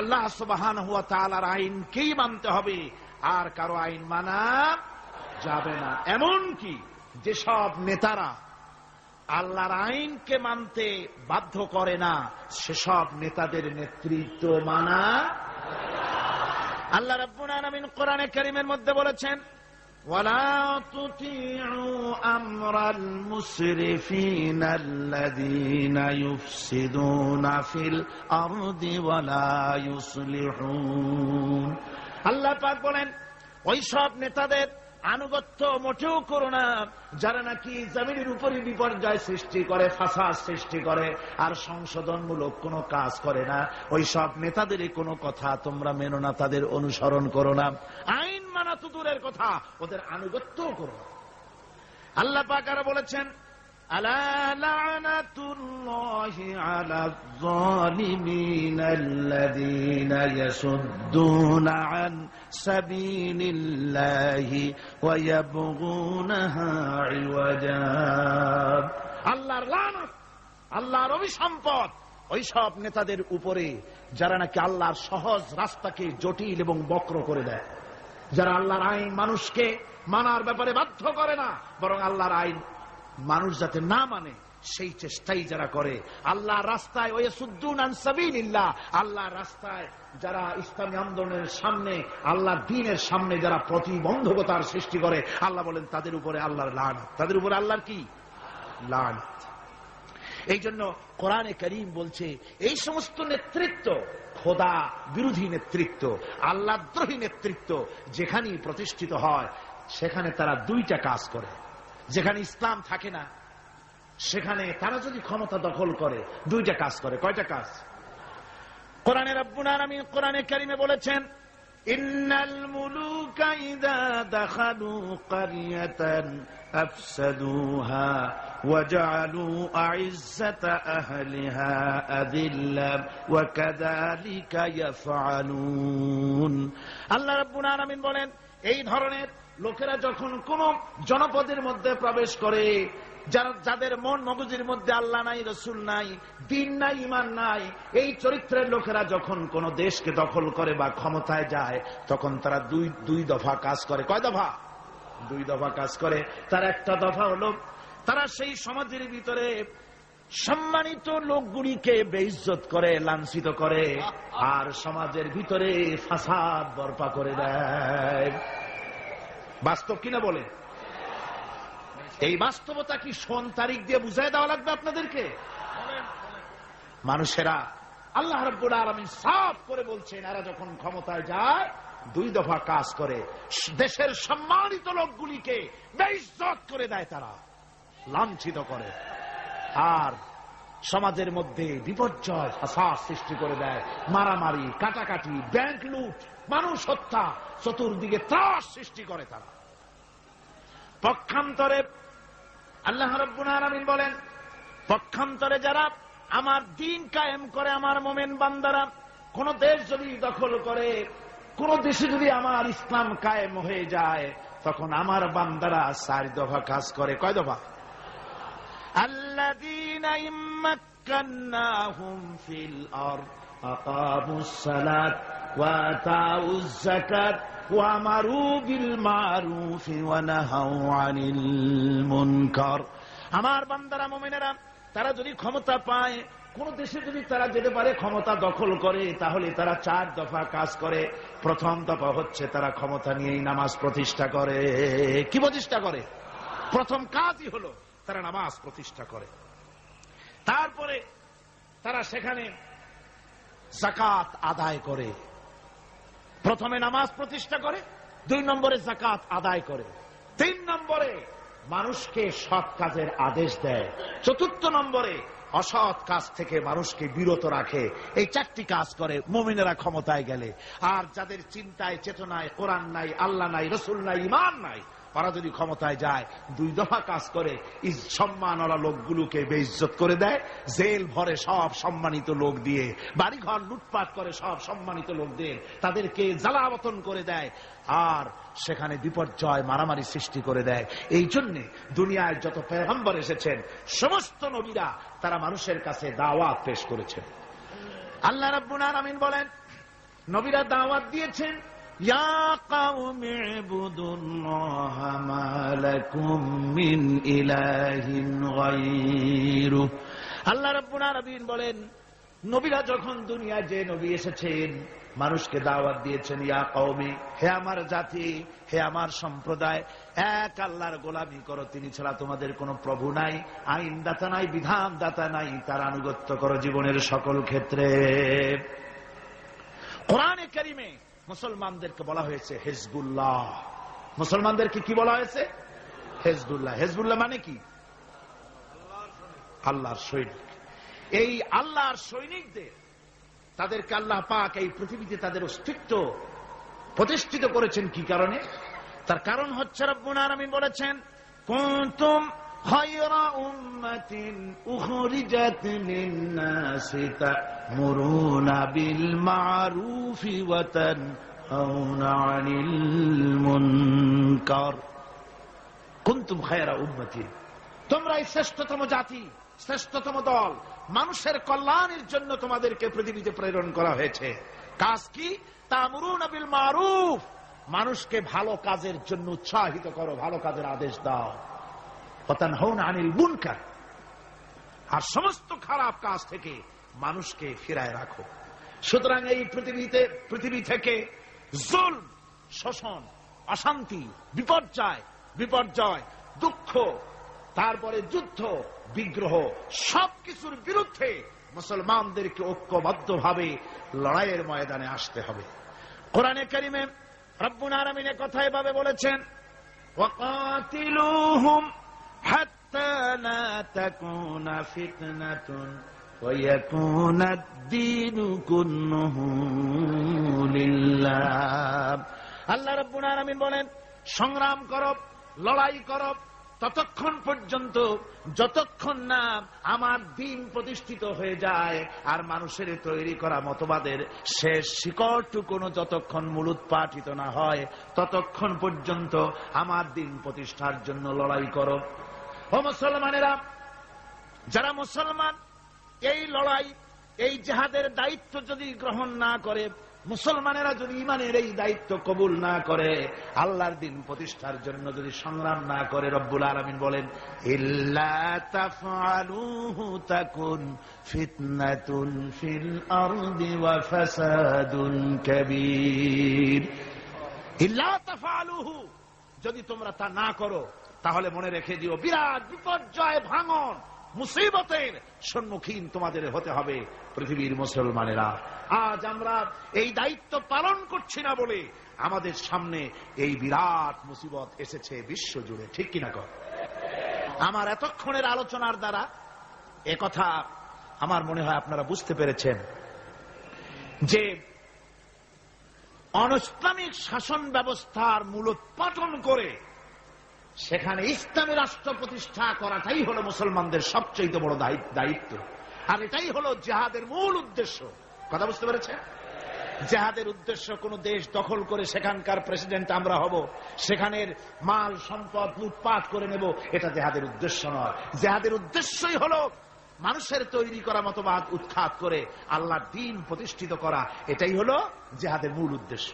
আল্লাহ সুবহানাহু ওয়া তাআলার আইনকেই মানতে হবে, আর কারো আইন মানা যাবে না। এমনকি যেসব নেতারা আল্লাহর আইনকে মানতে বাধ্য করে না, সেসব নেতাদের নেতৃত্ব মানা। আল্লাহ রাব্বুল আলামিন কোরআনে কারীমের মধ্যে বলেছেন, ওয়ালা তুতিউ আমরাল মুসরিফিনা আল্লাযীনা ইউফসিদুনা ফিল আরদি ওয়ালা ইউসলিহুন। আল্লাহ পাক বলেন, ওই সব নেতাদের আনুগত্য মোটেও করো না যারা নাকি জমিনের উপরে বিপর্যয় সৃষ্টি করে, ফাসাদ সৃষ্টি করে, আর সংশোধনমূলক কোনো কাজ করে না। ওই সব নেতাদের কোনো কথা তোমরা মেনো না, তাদের অনুসরণ করো না। আইন মানা তো দূরের কথা, ওদের আনুগত্য করো। আল্লাহ পাক আরো বলেছেন, আলা লানাতুল্লাহি আলায যালিমিন আল্লাযীনা ইয়াসুদ্দুনা আন সাবিলিল্লাহি ওয়া ইয়াবগুনাহা ইওয়াজা। আল্লাহর লানত, আল্লাহর অভিসম্পদ ওই সব নেতাদের উপরে যারা নাকি আল্লাহর সহজ রাস্তাকে জটিল এবং বক্র করে দেয়, যারা আল্লাহর আইন মানুষকে মানার ব্যাপারে বাধ্য করে না, বরং আল্লাহর আইন মানুষ যাতে না মানে সেই চেষ্টাই যারা করে। আল্লাহর রাস্তায় ওয়াসুদ্দুন আন সাবিলিল্লাহ, আল্লাহর রাস্তায় যারা ইসলামী আন্দোলনের সামনে, আল্লাহর দ্বীনের সামনে যারা প্রতিবন্ধকতার সৃষ্টি করে, আল্লাহ বলেন তাদের উপরে আল্লাহর লানত, তাদের উপরে আল্লাহর কি লানত। এই জন্য কোরআনে কারীম বলছে এই সমস্ত নেতৃত্ব খোদা বিরোধী নেতৃত্ব, আল্লাহদ্রোহী নেতৃত্ব যেখানেই প্রতিষ্ঠিত হয় সেখানে তারা দুইটা কাজ করে। যেখানে ইসলাম থাকে না সেখানে তারা যদি ক্ষমতা দখল করে দুইটা কাজ করে। কয়টা কাজ? কোরআনে রব্বুল আলামিন কোরআনে কারীমে বলেছেন, ইন্নাল মুলুকা ইযা দাখালু ক্বরিয়াতান আফসাদুহা ওয়া জাআলু আইজ্জাতা আহলিহা আযিল্লা ওয়া কাযালিকা ইয়াফআলুন। আল্লাহ রাব্বুল আলামিন বলেন, এই ধরনের লোকেরা যখন কোন জনপদের মধ্যে প্রবেশ করে, যাদের মন মগজের মধ্যে আল্লাহ নাই, রসুল নাই, দ্বীন নাই, ঈমান নাই, এই চরিত্রের লোকেরা যখন কোন দেশকে দখল করে বা ক্ষমতায় যায় তখন তারা দুই দফা কাজ করে। কয় দফা? দুই দফা কাজ করে। তার একটা দফা হলো তারা সেই সমাজের ভিতরে সম্মানিত লোকগুলিকে বেইজ্জত করে, লাঞ্ছিত করে, আর সমাজের ভিতরে ফাসাদ বরপা করে দেয়। বাস্তব কিনা বলে? এই বাস্তবতা কি সন তারিখ দিয়ে বুঝাই দেওয়া লাগবে আপনাদেরকে? মানুষেরা আল্লাহ রাব্বুল আলামিন সাফ করে বলছেন, এরা যখন ক্ষমতায় যায় দুই দফা কাজ করে। দেশের সম্মানিত লোকগুলিকে বেইজ্জত করে দেয়, তারা লাঞ্ছিত করে, আর সমাজের মধ্যে বিপর্যয় ফাসাদ সৃষ্টি করে দেয়। মারামারি, কাটাকাটি, ব্যাংক লুট, মানুষ হত্যা, চতুর্দিকে ত্রাস সৃষ্টি করে তারা। পক্ষান্তরে আল্লাহ রাব্বুল আলামিন বলেন, পক্ষান্তরে যারা আমার দ্বীন কায়েম করে, আমার মুমিন বান্দারা কোন দেশ যদি দখল করে, কোন দেশে যদি আমার ইসলাম কায়েম হয়ে যায়, তখন আমার বান্দারা চার দফা কাজ করে। কয় দফা? আল্লাযীনা ইম্মাক্কান্নাহুম ফিল আরদ আকামুস সালাত ওয়া আতাউয যাকাত ওয়া আমারু বিল মারুফি ওয়া নাহাউ আনিল মুনকার। আমার বান্দারা মুমিনেরা তারা যদি ক্ষমতা পায়, কোন দেশে যদি তারা যেতে পারে, ক্ষমতা দখল করে, তাহলে তারা চার দফা কাজ করে। প্রথম দফা হচ্ছে তারা ক্ষমতা নিয়েই নামাজ প্রতিষ্ঠা করে। কি প্রতিষ্ঠা করে? প্রথম কাজই হলো তারা নামাজ প্রতিষ্ঠা করে। তারপরে তারা সেখানে যাকাত আদায় করে। প্রথমে নামাজ প্রতিষ্ঠা করে, 2 নম্বরে যাকাত আদায় করে, 3 নম্বরে মানুষকে সৎ কাজের আদেশ দেয়, 4 নম্বরে অসৎ কাজ থেকে মানুষকে বিরত রাখে। এই 4টি কাজ করে মুমিনেরা ক্ষমতায় গেলে। আর যাদের চিন্তায় চেতনায় কোরআন নাই, আল্লাহ নাই, রসুল নাই, ঈমান নাই, ওরা যদি ক্ষমতায় যায় 2 দফা কাজ করে। সম্মানওয়ালা লোকগুলোকে বেইজ্জত করে দেয়, জেল ভরে সব সম্মানিত লোক দিয়ে, বাড়িঘর লুটপাট করে সব সম্মানিত লোকদের, তাদেরকে জ্বালাবতন করে দেয়, আর সেখানে বিপর্যয় মারামারি সৃষ্টি করে দেয়। এই জন্যে দুনিয়ায় যত পয়গম্বর এসেছেন সমস্ত নবীরা তারা মানুষের কাছে দাওয়াত পেশ করেছেন। আল্লাহ রাব্বুল আলামিন বলেন, নবীরা দাওয়াত দিয়েছেন, ইয়া কাওমি ইবুদুল্লাহা মা লাকুম মিন ইলাহিন গায়রু। আল্লাহ রাব্বুল আলামিন বলেন, নবীরা যখন দুনিয়ায় যে নবী এসেছেন মানুষকে দাওয়াত দিয়েছেন, ইয়া কওমি, হে আমার জাতি, হে আমার সম্প্রদায়, এক আল্লাহর গোলামি করো, তিনি ছাড়া তোমাদের কোনো প্রভু নাই, আইনদাতা নাই, বিধানদাতা নাই, তার আনুগত্য করো জীবনের সকল ক্ষেত্রে। কোরআনে কারীমে মুসলমানদেরকে বলা হয়েছে হিজবুল্লাহ, মুসলমানদেরকে কি বলা হয়েছে? হেজবুল্লাহ। হেজবুল্লাহ মানে কি? আল্লাহর সৈনিক। এই আল্লাহর সৈনিকদের, তাদেরকে আল্লাহ পাক এই পৃথিবীতে তাদের অস্তিত্ব প্রতিষ্ঠিত করেছেন কি কারণে? তার কারণ হচ্ছে রব্বুল আলামিন বলেছেন, কুনতুম খায়রা উম্মাতিন উখরিজাত লিন-নাসি তা'মুরুনা বিল মা'রুফি ওয়া তানহাউনা 'আনিল মুনকার। কুনতুম খায়রা উম্মাতিন, তোমরাই শ্রেষ্ঠতম জাতি, শ্রেষ্ঠতম দল। মানুষের কল্যাণের জন্য তোমাদেরকে পৃথিবীতে প্রেরণ করা হয়েছে। কাজ কি? তা'মুরুনা বিল মা'রুফ, মানুষকে ভালো কাজের জন্য উৎসাহিত করো, ভালো কাজের আদেশ দাও। ওয়া তানহাউনা আনিল মুনকার, আর সমস্ত খারাপ কাজ থেকে মানুষকে ফিরায় রাখো। সুতরাং এই পৃথিবী থেকে জুলম, শোষণ, অশান্তি, বিপর্যয়, দুঃখ, তারপরে যুদ্ধ, বিগ্রহ, সবকিছুর বিরুদ্ধে মুসলমানদেরকে ঐক্যবদ্ধভাবে লড়াইয়ের ময়দানে আসতে হবে। কোরআনে কারিমে রব্বুল আলামিন কথা এভাবে বলেছেন, ওয়াকাতিলুহুম হাত্তা লা তাকুনা ফিতনাতুন ওয়া ইয়াকুনাদ দীনু কুল্লুহু লিল্লাহ। আল্লাহ রাব্বুল আলামিন বলেন, সংগ্রাম করো, লড়াই করো ততক্ষণ পর্যন্ত যতক্ষণ না আমার দ্বীন প্রতিষ্ঠিত হয়ে যায়, আর মানুষের তৈরি করা মতবাদের শেষ শিকড়টুকুনো যতক্ষণ মূলোৎপাটিত না হয়, ততক্ষণ পর্যন্ত আমার দ্বীন প্রতিষ্ঠার জন্য লড়াই করো। ও মুসলমানেরা, যারা মুসলমান এই লড়াই, এই জিহাদের দায়িত্ব যদি গ্রহণ না করে, মুসলমানেরা যদি ঈমানের এই দায়িত্ব কবুল না করে, আল্লাহর দ্বীন প্রতিষ্ঠার জন্য যদি সংগ্রাম না করে, রব্বুল আলামিন বলেন, ইল্লা তাফআলুহু তাকুন ফিতনাতুন ফিল আরদি ওয়া ফাসাদুন কাবীর। ইল্লা তাফআলুহু, যদি তোমরা তা না করো, তাহলে মনে রেখে দিও বিরাট বিপর্যয়, ভাঙন, মুসিবতের সম্মুখীন তোমাদের হতে হবে পৃথিবীর মুসলমানেরা। আজ আমরা এই দায়িত্ব পালন করছি না বলে আমাদের সামনে এই বিরাট মুসিবত এসেছে বিশ্ব জুড়ে, ঠিক কিনা কর? আমার এতক্ষণের আলোচনার দ্বারা একথা আমার মনে হয় আপনারা বুঝতে পেরেছেন যে অনৈসলামিক শাসন ব্যবস্থার মূলোৎপাটন করে সেখানে ইসলামী রাষ্ট্র প্রতিষ্ঠা করাটাই হলো মুসলমানদের সবচেয়ে বড় দায়িত্ব, আর এটাই হলো জিহাদের মূল উদ্দেশ্য। কথা বুঝতে পেরেছেন? জিহাদের উদ্দেশ্য কোন দেশ দখল করে সেখানকার প্রেসিডেন্ট আমরা হব, সেখানের মাল সম্পদ লুটপাট করে নেব, এটা জিহাদের উদ্দেশ্য নয়। জিহাদের উদ্দেশ্যই হলো মানুষের তৈরি করা মতবাদ উৎখাত করে আল্লাহর দ্বীন প্রতিষ্ঠিত করা, এটাই হলো জিহাদের মূল উদ্দেশ্য।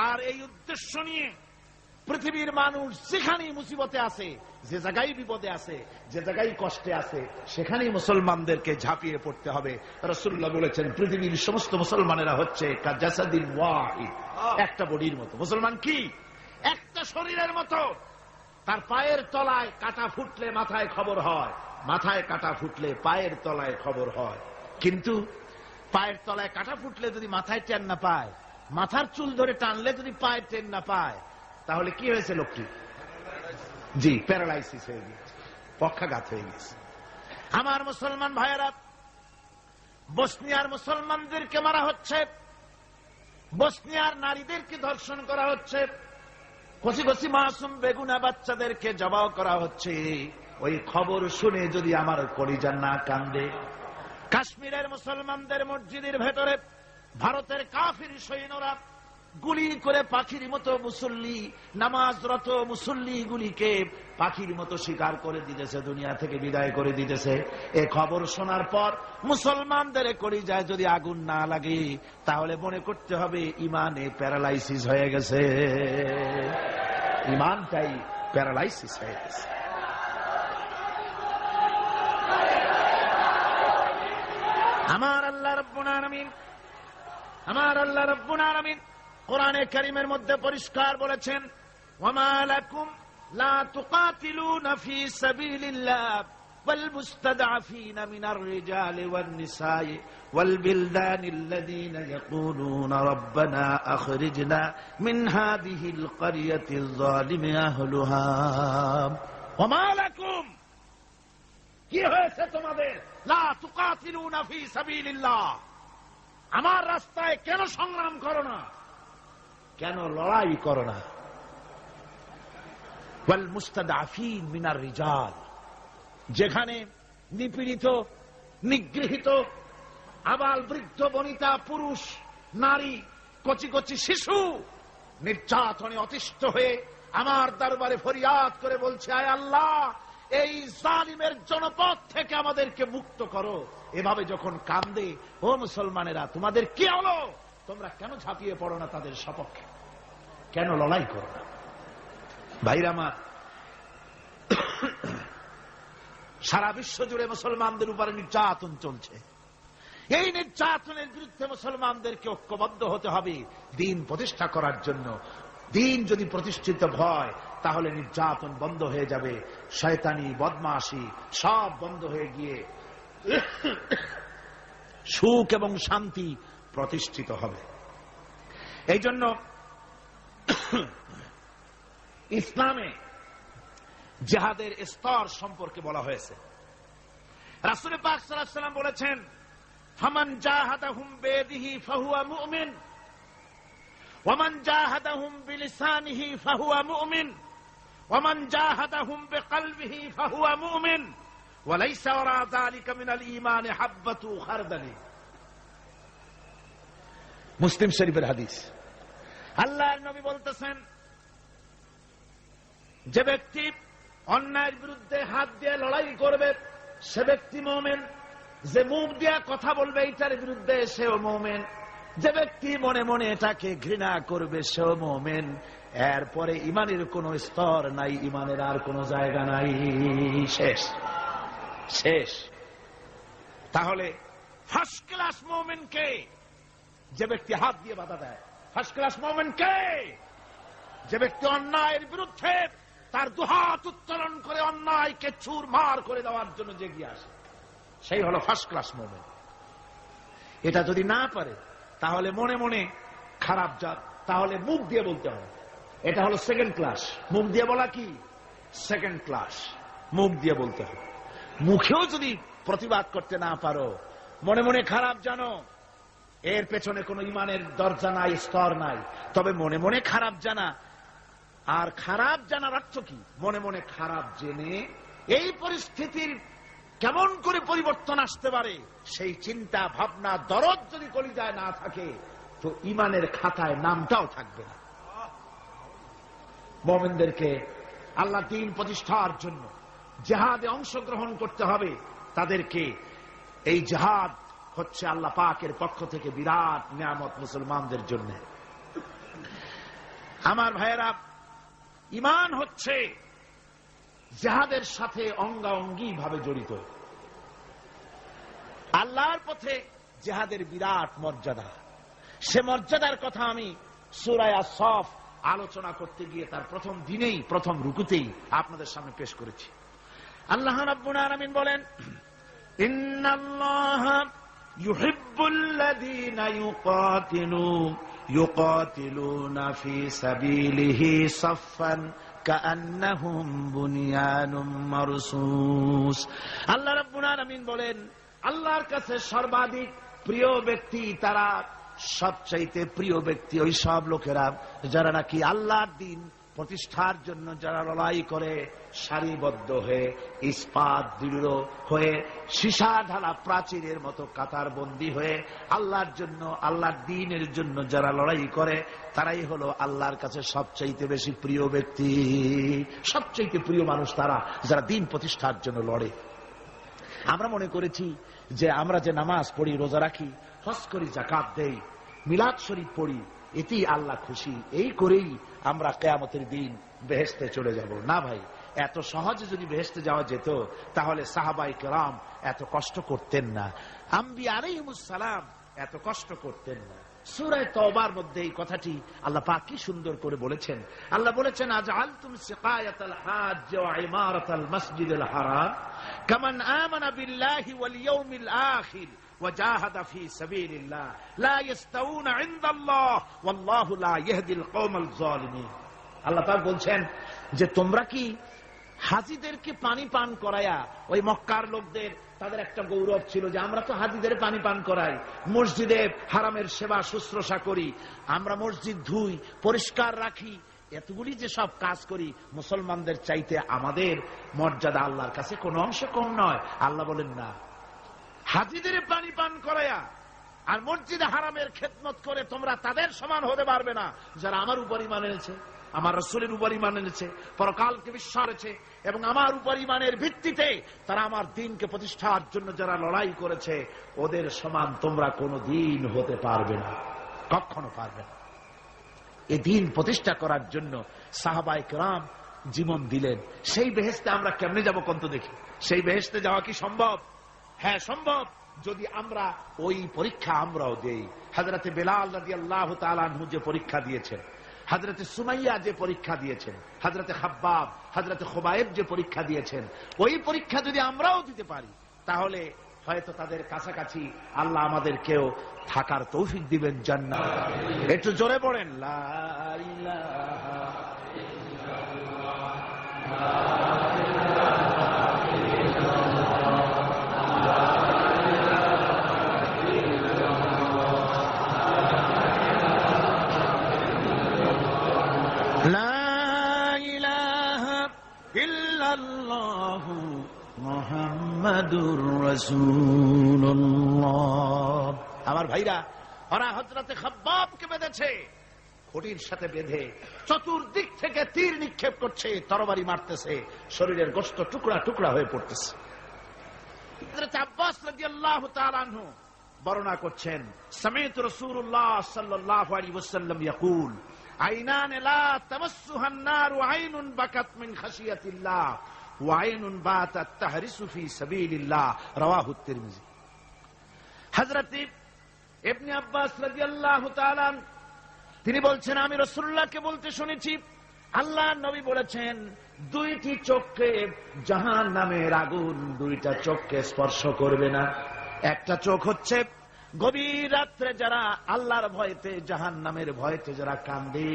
আর এই উদ্দেশ্য নিয়ে পৃথিবীর মানুষ যেখানেই মুসিবতে আছে, যে জায়গায় বিপদে আছে, যে জায়গায় কষ্টে আছে, সেখানেই মুসলমানদেরকে ঝাঁপিয়ে পড়তে হবে। রাসূলুল্লাহ বলেছেন, পৃথিবীর সমস্ত মুসলমানেরা হচ্ছে কাজাসাদিন ওয়াহিদ, একটা বডির মতো। মুসলমান কি? একটা শরীরের মতো। তার পায়ের তলায় কাটা ফুটলে মাথায় খবর হয়, মাথায় কাটা ফুটলে পায়ের তলায় খবর হয়। কিন্তু পায়ের তলায় কাটা ফুটলে যদি মাথায় টেন না পায়, মাথার চুল ধরে টানলে যদি পায়ের টেন না পায়, তাহলে কি হয়েছে লোকটি? জি, প্যারালাইসিস হয়ে গেছে, পক্ষাঘাত হয়ে গেছে। আমার মুসলমান ভাইয়েরা, বসনিয়ার মুসলমানদেরকে মারা হচ্ছে, বসনিয়ার নারীদেরকে ধর্ষণ করা হচ্ছে, কচি কচি মাসুম বেগুনা বাচ্চাদেরকে জবাই করা হচ্ছে। ওই খবর শুনে যদি আমার কলিজা না কান্দে, কাশ্মীরের মুসলমানদের মসজিদের ভেতরে ভারতের কাফির সৈন্যরা গুলি করে পাখির মতো মুসল্লি, নামাজরত মুসল্লি গুলিকে পাখির মতো শিকার করে দিতেছে, দুনিয়া থেকে বিদায় করে দিতেছে। এ খবর শোনার পর মুসলমানদের কলিজায় যদি আগুন না লাগে, তাহলে মনে করতে হবে ইমানে প্যারালাইসিস হয়ে গেছে, ইমানটাই প্যারালাইসিস হয়ে গেছে। আমার আল্লাহ রাব্বুল আলামিন কোরআনে কারীমের মধ্যে পরিষ্কার বলেছেন, ওয়ামা লাকুম লা তুকাতিলুনা ফি সাবিলিল্লাহ والمستضعفين من الرجال والنساء والبلدان الذين يقولون ربنا أخرجنا من هذه القرية الظالم أهلها وما لكم কি হয়েছে তোমাদের লা তুকাতিলুনা ফি সাবিলিল্লাহ আমার রাস্তায় কেন সংগ্রাম করো না, কেন লড়াই করো না। ওয়াল মুস্তাদাফিন মিনার রিজাল, যেখানে নিপীড়িত নিগৃহীত আবাল বৃদ্ধ বনিতা পুরুষ নারী কচি কচি শিশু নির্যাতনে অতিষ্ঠ হয়ে আমার দরবারে ফরিয়াদ করে বলছে, আয় আল্লাহ এই জালিমের জনপদ থেকে আমাদেরকে মুক্ত করো। এভাবে যখন কান্দে, ও মুসলমানেরা তোমাদের কি হলো, তোমরা কেন ঝাঁপিয়ে পড়ো না তাদের সপক্ষে, কেন লড়াই করো না? ভাইরা আমার, সারা বিশ্ব জুড়ে মুসলমানদের উপরে নির্যাতন চলছে। এই নির্যাতনের বিরুদ্ধে মুসলমানদেরকে ঐক্যবদ্ধ হতে হবে দ্বীন প্রতিষ্ঠা করার জন্য। দ্বীন যদি প্রতিষ্ঠিত হয় তাহলে নির্যাতন বন্ধ হয়ে যাবে, শয়তানি বদমাশি সব বন্ধ হয়ে গিয়ে সুখ এবং শান্তি প্রতিষ্ঠিত হবে। এই জন্য ইসলামে জিহাদের স্তর সম্পর্কে বলা হয়েছে। রাসূল পাক সাল্লাল্লাহু আলাইহি ওয়াসাল্লাম বলেছেন, ফামান জাহাদাহুম বিয়াদিহি ফাহুয়া মুমিন ওয়ামান জাহাদাহুম বিলিসানিহি ফাহুয়া মুমিন ওয়ামান জাহাদাহুম বিকলবিহি ফাহুয়া মুমিন ওয়া লাইসা ওয়ারা যালিকা মিনাল ঈমান হাববাতু খারদালি। মুসলিম শরীফের হাদিস। আল্লাহর নবী বলতেছেন, যে ব্যক্তি অন্যায়ের বিরুদ্ধে হাত দিয়ে লড়াই করবে সে ব্যক্তি মুমিন, যে মুখ দিয়ে কথা বলবে এটার বিরুদ্ধে সেও মুমিন, যে ব্যক্তি মনে মনে এটাকে ঘৃণা করবে সেও মুমিন। এরপরে ইমানের কোন স্তর নাই, ইমানের আর কোন জায়গা নাই, শেষ শেষ। তাহলে ফার্স্ট ক্লাস মুমিন কে? যে ব্যক্তি হাত দিয়ে বাধা দেয়। ফার্স্ট ক্লাস মুমিন কে? যে ব্যক্তি অন্যায়ের বিরুদ্ধে তার দুহাত উত্তোলন করে অন্যায়কে চুরমার করে দেওয়ার জন্য জেগে আসে, সেই হলো ফার্স্ট ক্লাস মুমিন। এটা যদি না পারে তাহলে মনে মনে খারাপ জাত, তাহলে মুখ দিয়ে বলতে হবে। এটা হলো সেকেন্ড ক্লাস। মুখ দিয়ে বলা কি? Second class. মুখ দিয়ে বলতে হবে। মুখেও যদি প্রতিবাদ করতে না পারো, মনে মনে খারাপ জানো, এর পেছনে কোনো ইমানের দরজা নাই, স্তর নাই। তবে মনে মনে খারাপ জানা, আর খারাপ জানার অর্থ কি? মনে মনে খারাপ জেনে এই পরিস্থিতির কেমন করে পরিবর্তন আসতে পারে সেই চিন্তা ভাবনা দরদ যদি কলিজায় না থাকে তো ইমানের খাতায় নামটাও থাকবে না। মুমিনদেরকে আল্লাহ দ্বীন প্রতিষ্ঠার জন্য জিহাদে অংশগ্রহণ করতে হবে। তাদেরকে এই জিহাদ হচ্ছে আল্লাহ পাকের পক্ষ থেকে বিরাট নিয়ামত মুসলমানদের জন্য। আমার ভাইয়েরা, ঈমান হচ্ছে জিহাদের সাথে অঙ্গাঅঙ্গি ভাবে জড়িত। আল্লাহর পথে জিহাদের বিরাট মর্যাদা। সে মর্যাদার কথা আমি সূরা আস-সাফ আলোচনা করতে গিয়ে তার প্রথম দিনেই প্রথম রুকুতেই আপনাদের সামনে পেশ করেছি। আল্লাহ রাব্বুল আলামিন বলেন, ইন্নাল্লাহা ইউহিব্বুল্লাযীনা ইউকাতিলুনা ফি সাবিলিহি সাফফান কাআন্নাহুম বুনিয়ানুম মারসুস। আল্লাহ রাব্বুল আলামিন বলেন, আল্লাহর কাছে সর্বাধিক প্রিয় ব্যক্তি তারা, সবচাইতে প্রিয় ব্যক্তি ওই সব লোকেরা যারা নাকি আল্লাহর দ্বীন প্রতিষ্ঠার জন্য যারা লড়াই করে সারিবদ্ধ হয়ে ইস্পাত দৃঢ় হয়ে সীসা ঢালা প্রাচীরের মতো কাতারবন্দী হয়ে আল্লাহর জন্য আল্লাহর দ্বীনের জন্য যারা লড়াই করে তারাই হলো আল্লাহর কাছে সবচাইতে বেশি প্রিয় ব্যক্তি। সবচাইতে প্রিয় মানুষ তারা যারা দ্বীন প্রতিষ্ঠার জন্য লড়ে। আমরা মনে করেছি যে আমরা যে নামাজ পড়ি, রোজা রাখি, হজ করি, যাকাত দেই, মিলাদ শরীফ পড়ি, এতেই আল্লাহ খুশি, এই করেই আমরা কিয়ামতের দিন বেহেশতে চলে যাব। না ভাই, এত সহজে যদি বেহেশতে যাওয়া যেত তাহলে সাহাবায়ে কেরাম এত কষ্ট করতেন না, আম্বিয়া আলাইহিমুস সালাম এত কষ্ট করতেন না। সূরা তওবার মধ্যে এই কথাটি আল্লাহ পাক কি সুন্দর করে বলেছেন। আল্লাহ বলেছেন, আজআলতুম সিকায়াতাল হাজ্জ ওয়া ইমারাতাল মাসজিদিল হারাম কামান আমানা বিল্লাহি ওয়াল ইয়াউমিল আখির ওয়া জাহাদা ফি সাবিলিল্লাহ লা ইস্তাউনা ইনদাল্লাহ ওয়াল্লাহু লা ইয়াহদিল কওমাল যালিমিন। আল্লাহ পাক বলছেন যে তোমরা কি হাজীদেরকে পানি পান করায়া, ওই মক্কার লোকদের তাদের একটা গৌরব ছিল যে আমরা তো হাজীদের পানি পান করাই, মসজিদে হারামের সেবা শুশ্রূষা করি, আমরা মসজিদ ধুই, পরিষ্কার রাখি, এতগুলি যে সব কাজ করি, মুসলমানদের চাইতে আমাদের মর্যাদা আল্লাহর কাছে কোনো অংশে কম নয়। আল্লাহ বলেন না, হাজীদের পানি পান করায়া আর মসজিদে হারামের খেদমত করে তোমরা তাদের সমান হতে পারবে না যারা আমার উপর ঈমান এনেছে, আমার রাসূলের উপর ঈমান এনেছে, পরকালকে বিশ্বাস করেছে এবং আমার উপর ঈমানের ভিত্তিতে তারা আমার দ্বীনকে প্রতিষ্ঠার জন্য যারা লড়াই করেছে, ওদের সমান তোমরা কোনোদিন হতে পারবে না, কখনো পারবে না। এই দ্বীন প্রতিষ্ঠা করার জন্য সাহাবায়ে কেরাম জীবন দিলেন। সেই বেহেশতে আমরা কেমনে যাব কোন তো দেখি? সেই বেহেশতে যাওয়া কি সম্ভব? হ্যাঁ সম্ভব, যদি আমরা ওই পরীক্ষা আমরাও দেই। হযরতে বেলাল রাদিয়াল্লাহু তাআলা আনহু যে পরীক্ষা দিয়েছেন, হযরতে সুমাইয়া যে পরীক্ষা দিয়েছেন, হযরতে খাব্বাব, হযরতে খুবাইব যে পরীক্ষা দিয়েছেন, ওই পরীক্ষা যদি আমরাও দিতে পারি তাহলে হয়তো তাদের কাছাকাছি আল্লাহ আমাদেরকেও থাকার তৌফিক দিবেন জান্নাত। একটু জোরে পড়েন, লা ইলাহা ইল্লাল্লাহু মুহাম্মাদুর রাসূলুল্লাহ। আমার ভাইরা, ওরা হযরতে খাব্বাবকে বেঁধেছে, খুঁটির সাথে বেঁধে চতুর্দিক থেকে তীর নিক্ষেপ করছে, তরবারি মারতেছে, শরীরের গোশত টুকরা টুকরা হয়ে পড়তেছে। হযরত আব্বাস রাদিয়াল্লাহু তাআলা আনহু বর্ণনা করছেন, সামি'তু রাসূলুল্লাহ সাল্লাল্লাহু আলাইহি ওয়াসাল্লাম ইয়াকুল, আইনান লা তামাসসুহান নারু আইনুন বাকাত মিন খাশিয়াতিল্লাহ ওয়া আইনুন বাতাত তাহরিসু ফি সাবিলিল্লাহ, রাওয়াহু তিরমিজি। হযরত ইবনে আব্বাস রাদিয়াল্লাহু তাআলা তিনি বলছেন, আমি রাসূলুল্লাহকে বলতে শুনেছি, আল্লাহর নবী বলেছেন, দুইটি চোখকে জাহান্নামের আগুন দুইটা চোখকে স্পর্শ করবে না। একটা চোখ হচ্ছে গভীর রাত্রে যারা আল্লাহর ভয়তে, জাহান্নামের ভয়তে যারা কান্দে,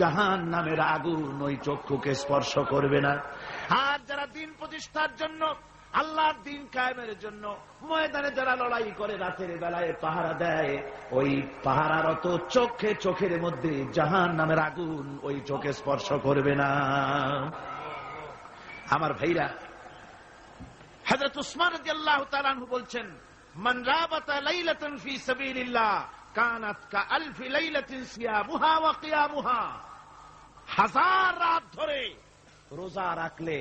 জাহান্নামের আগুন ওই চক্ষুকে স্পর্শ করবে না। আর যারা দ্বীন প্রতিষ্ঠার জন্য, আল্লাহর দ্বীন কায়েমের জন্য ময়দানে যারা লড়াই করে, রাতের বেলায় পাহারা দেয়, ওই পাহারারত চোখে, চোখের মধ্যে জাহান্নামের আগুন ওই চোখে স্পর্শ করবে না। আমার ভাইরা, হযরত উসমান রাদিয়াল্লাহু তাআলা আনহু বলছেন, মান রাবাতা লাইলাতান ফি সাবিলিল্লাহ কানাত কাআলফি লাইলাতিন সিয়ামুহা ওয়া কিয়ামুহা। হাজার রাত ধরে রোজা রাখলে,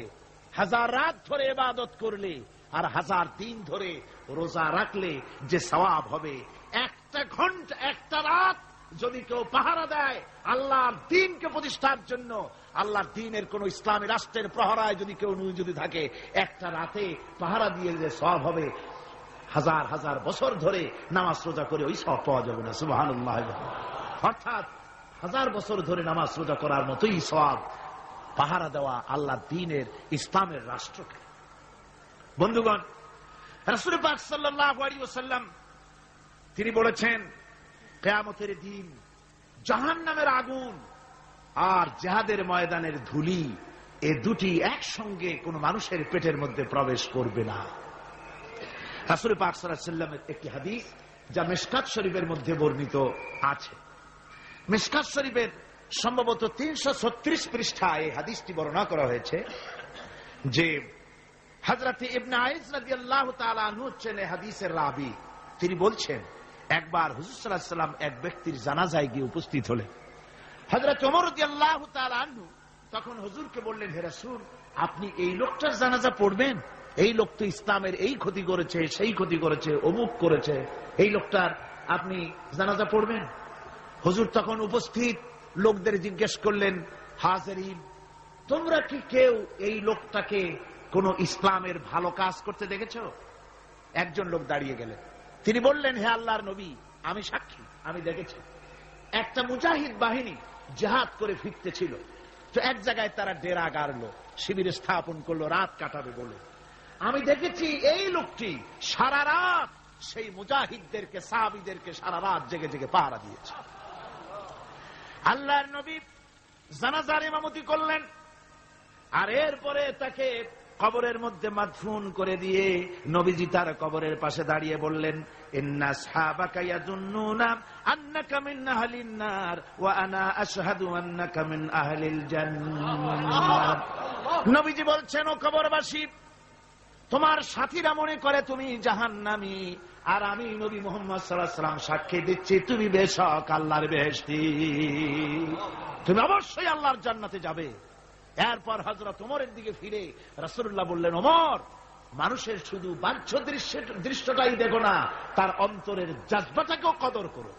হাজার রাত ধরে ইবাদত করলে, আর হাজার দিন ধরে রোজা রাখলে যে সওয়াব হবে, একটা ঘন্টা, একটা রাত যদি কেউ পাহারা দেয় আল্লাহর দ্বীনকে প্রতিষ্ঠার জন্য, আল্লাহর দ্বীনের কোন ইসলামী রাষ্ট্রের প্রহরায় যদি কেউ যদি থাকে, একটা রাতে পাহারা দিয়ে যে সওয়াব হবে, হাজার হাজার বছর ধরে নামাজ রোজা করে ওই সওয়াব পাওয়া যাবে না। সুবহানাল্লাহ। অর্থাৎ হাজার বছর ধরে নামাজ রোজা করার মতোই সওয়াব পাহারা দেওয়া আল্লাহর দ্বীনের, ইসলামের রাষ্ট্রকে। বন্ধুগণ, রাসূল পাক সাল্লাল্লাহু আলাইহি ওয়াসাল্লাম তিনি বলেছেন, কিয়ামতের দিন জাহান্নামের আগুন আর জিহাদের ময়দানের ধুলি, এ দুটি একসঙ্গে কোন মানুষের পেটের মধ্যে প্রবেশ করবে না। রাসূল পাক সাল্লাল্লাহু আলাইহি ওয়াসাল্লামের একটি হাদিস যা মিশকাত শরীফের মধ্যে বর্ণিত আছে। মিশকাত শরীফের সম্ভবত 336 পৃষ্ঠায় এই হাদিসটি বর্ণনা করা হয়েছে যে হযরত ইবনে আইস রাদিয়াল্লাহু তাআলা আনহু হচ্ছেন এই হাদিসের রাবী। তিনি বলছেন, একবার হুজুর সাল্লাল্লাহু আলাইহি ওয়াসাল্লাম এক ব্যক্তির জানাজায় গিয়ে উপস্থিত হলেন। হযরত ওমর রাদিয়াল্লাহু তাআলা আনহু তখন হুজুরকে বললেন, হে রাসূল, আপনি এই লোকটার জানাজা পড়বেন? এই লোক তো ইসলামের এই ক্ষতি করেছে, সেই ক্ষতি করেছে, অমুক করেছে, এই লোকটার আপনি জানাজা পড়বেন? হুজুর তখন উপস্থিত লোকদের জিজ্ঞেস করলেন, হাজিরিন, তোমরা কি কেউ এই লোকটাকে কোন ইসলামের ভালো কাজ করতে দেখেছ? একজন লোক দাঁড়িয়ে গেলেন, তিনি বললেন, হে আল্লাহর নবী, আমি সাক্ষী, আমি দেখেছি একটা মুজাহিদ বাহিনী জিহাদ করে ফিরতেছিল, তো এক জায়গায় তারা ডেরা গাড়লো, শিবির স্থাপন করলো, রাত কাটাবে বলে। আমি দেখেছি এই লোকটি সারা রাত সেই মুজাহিদদেরকে, সাহাবীদেরকে সারা রাত জেগে জেগে পাহারা দিয়েছে। আল্লাহর নবী জানাজার ইমামতি করলেন, আর এরপরে তাকে কবরের মধ্যে মাদফুন করে দিয়ে নবীজি তার কবরের পাশে দাঁড়িয়ে বললেন, ইন্না আসহাবাকা ইয়াযুন্নুনা আন্নাকা মিন আহলিন নার ওয়া আনা আশহাদু আন্নাকা মিন আহলিল জান্নাহ। নবীজি বলছেন, ও কবরবাসী, তোমার সাথীরা মনে করে তুমি জাহান্নামী, আর আমি নবী মুহাম্মদ সাল্লাল্লাহু আলাইহি ওয়াসাল্লাম সাক্ষী দিচ্ছি তুমি বেশক আল্লাহর বেহেশতি, তুমি অবশ্যই আল্লাহর জান্নাতে যাবে। এরপর হযরত ওমরের দিকে ফিরে রাসূলুল্লাহ বললেন, ওমর, মানুষের শুধু বাহ্য দৃশ্যটাই দেখো না, তার অন্তরের জজবাটাকেও কদর করো।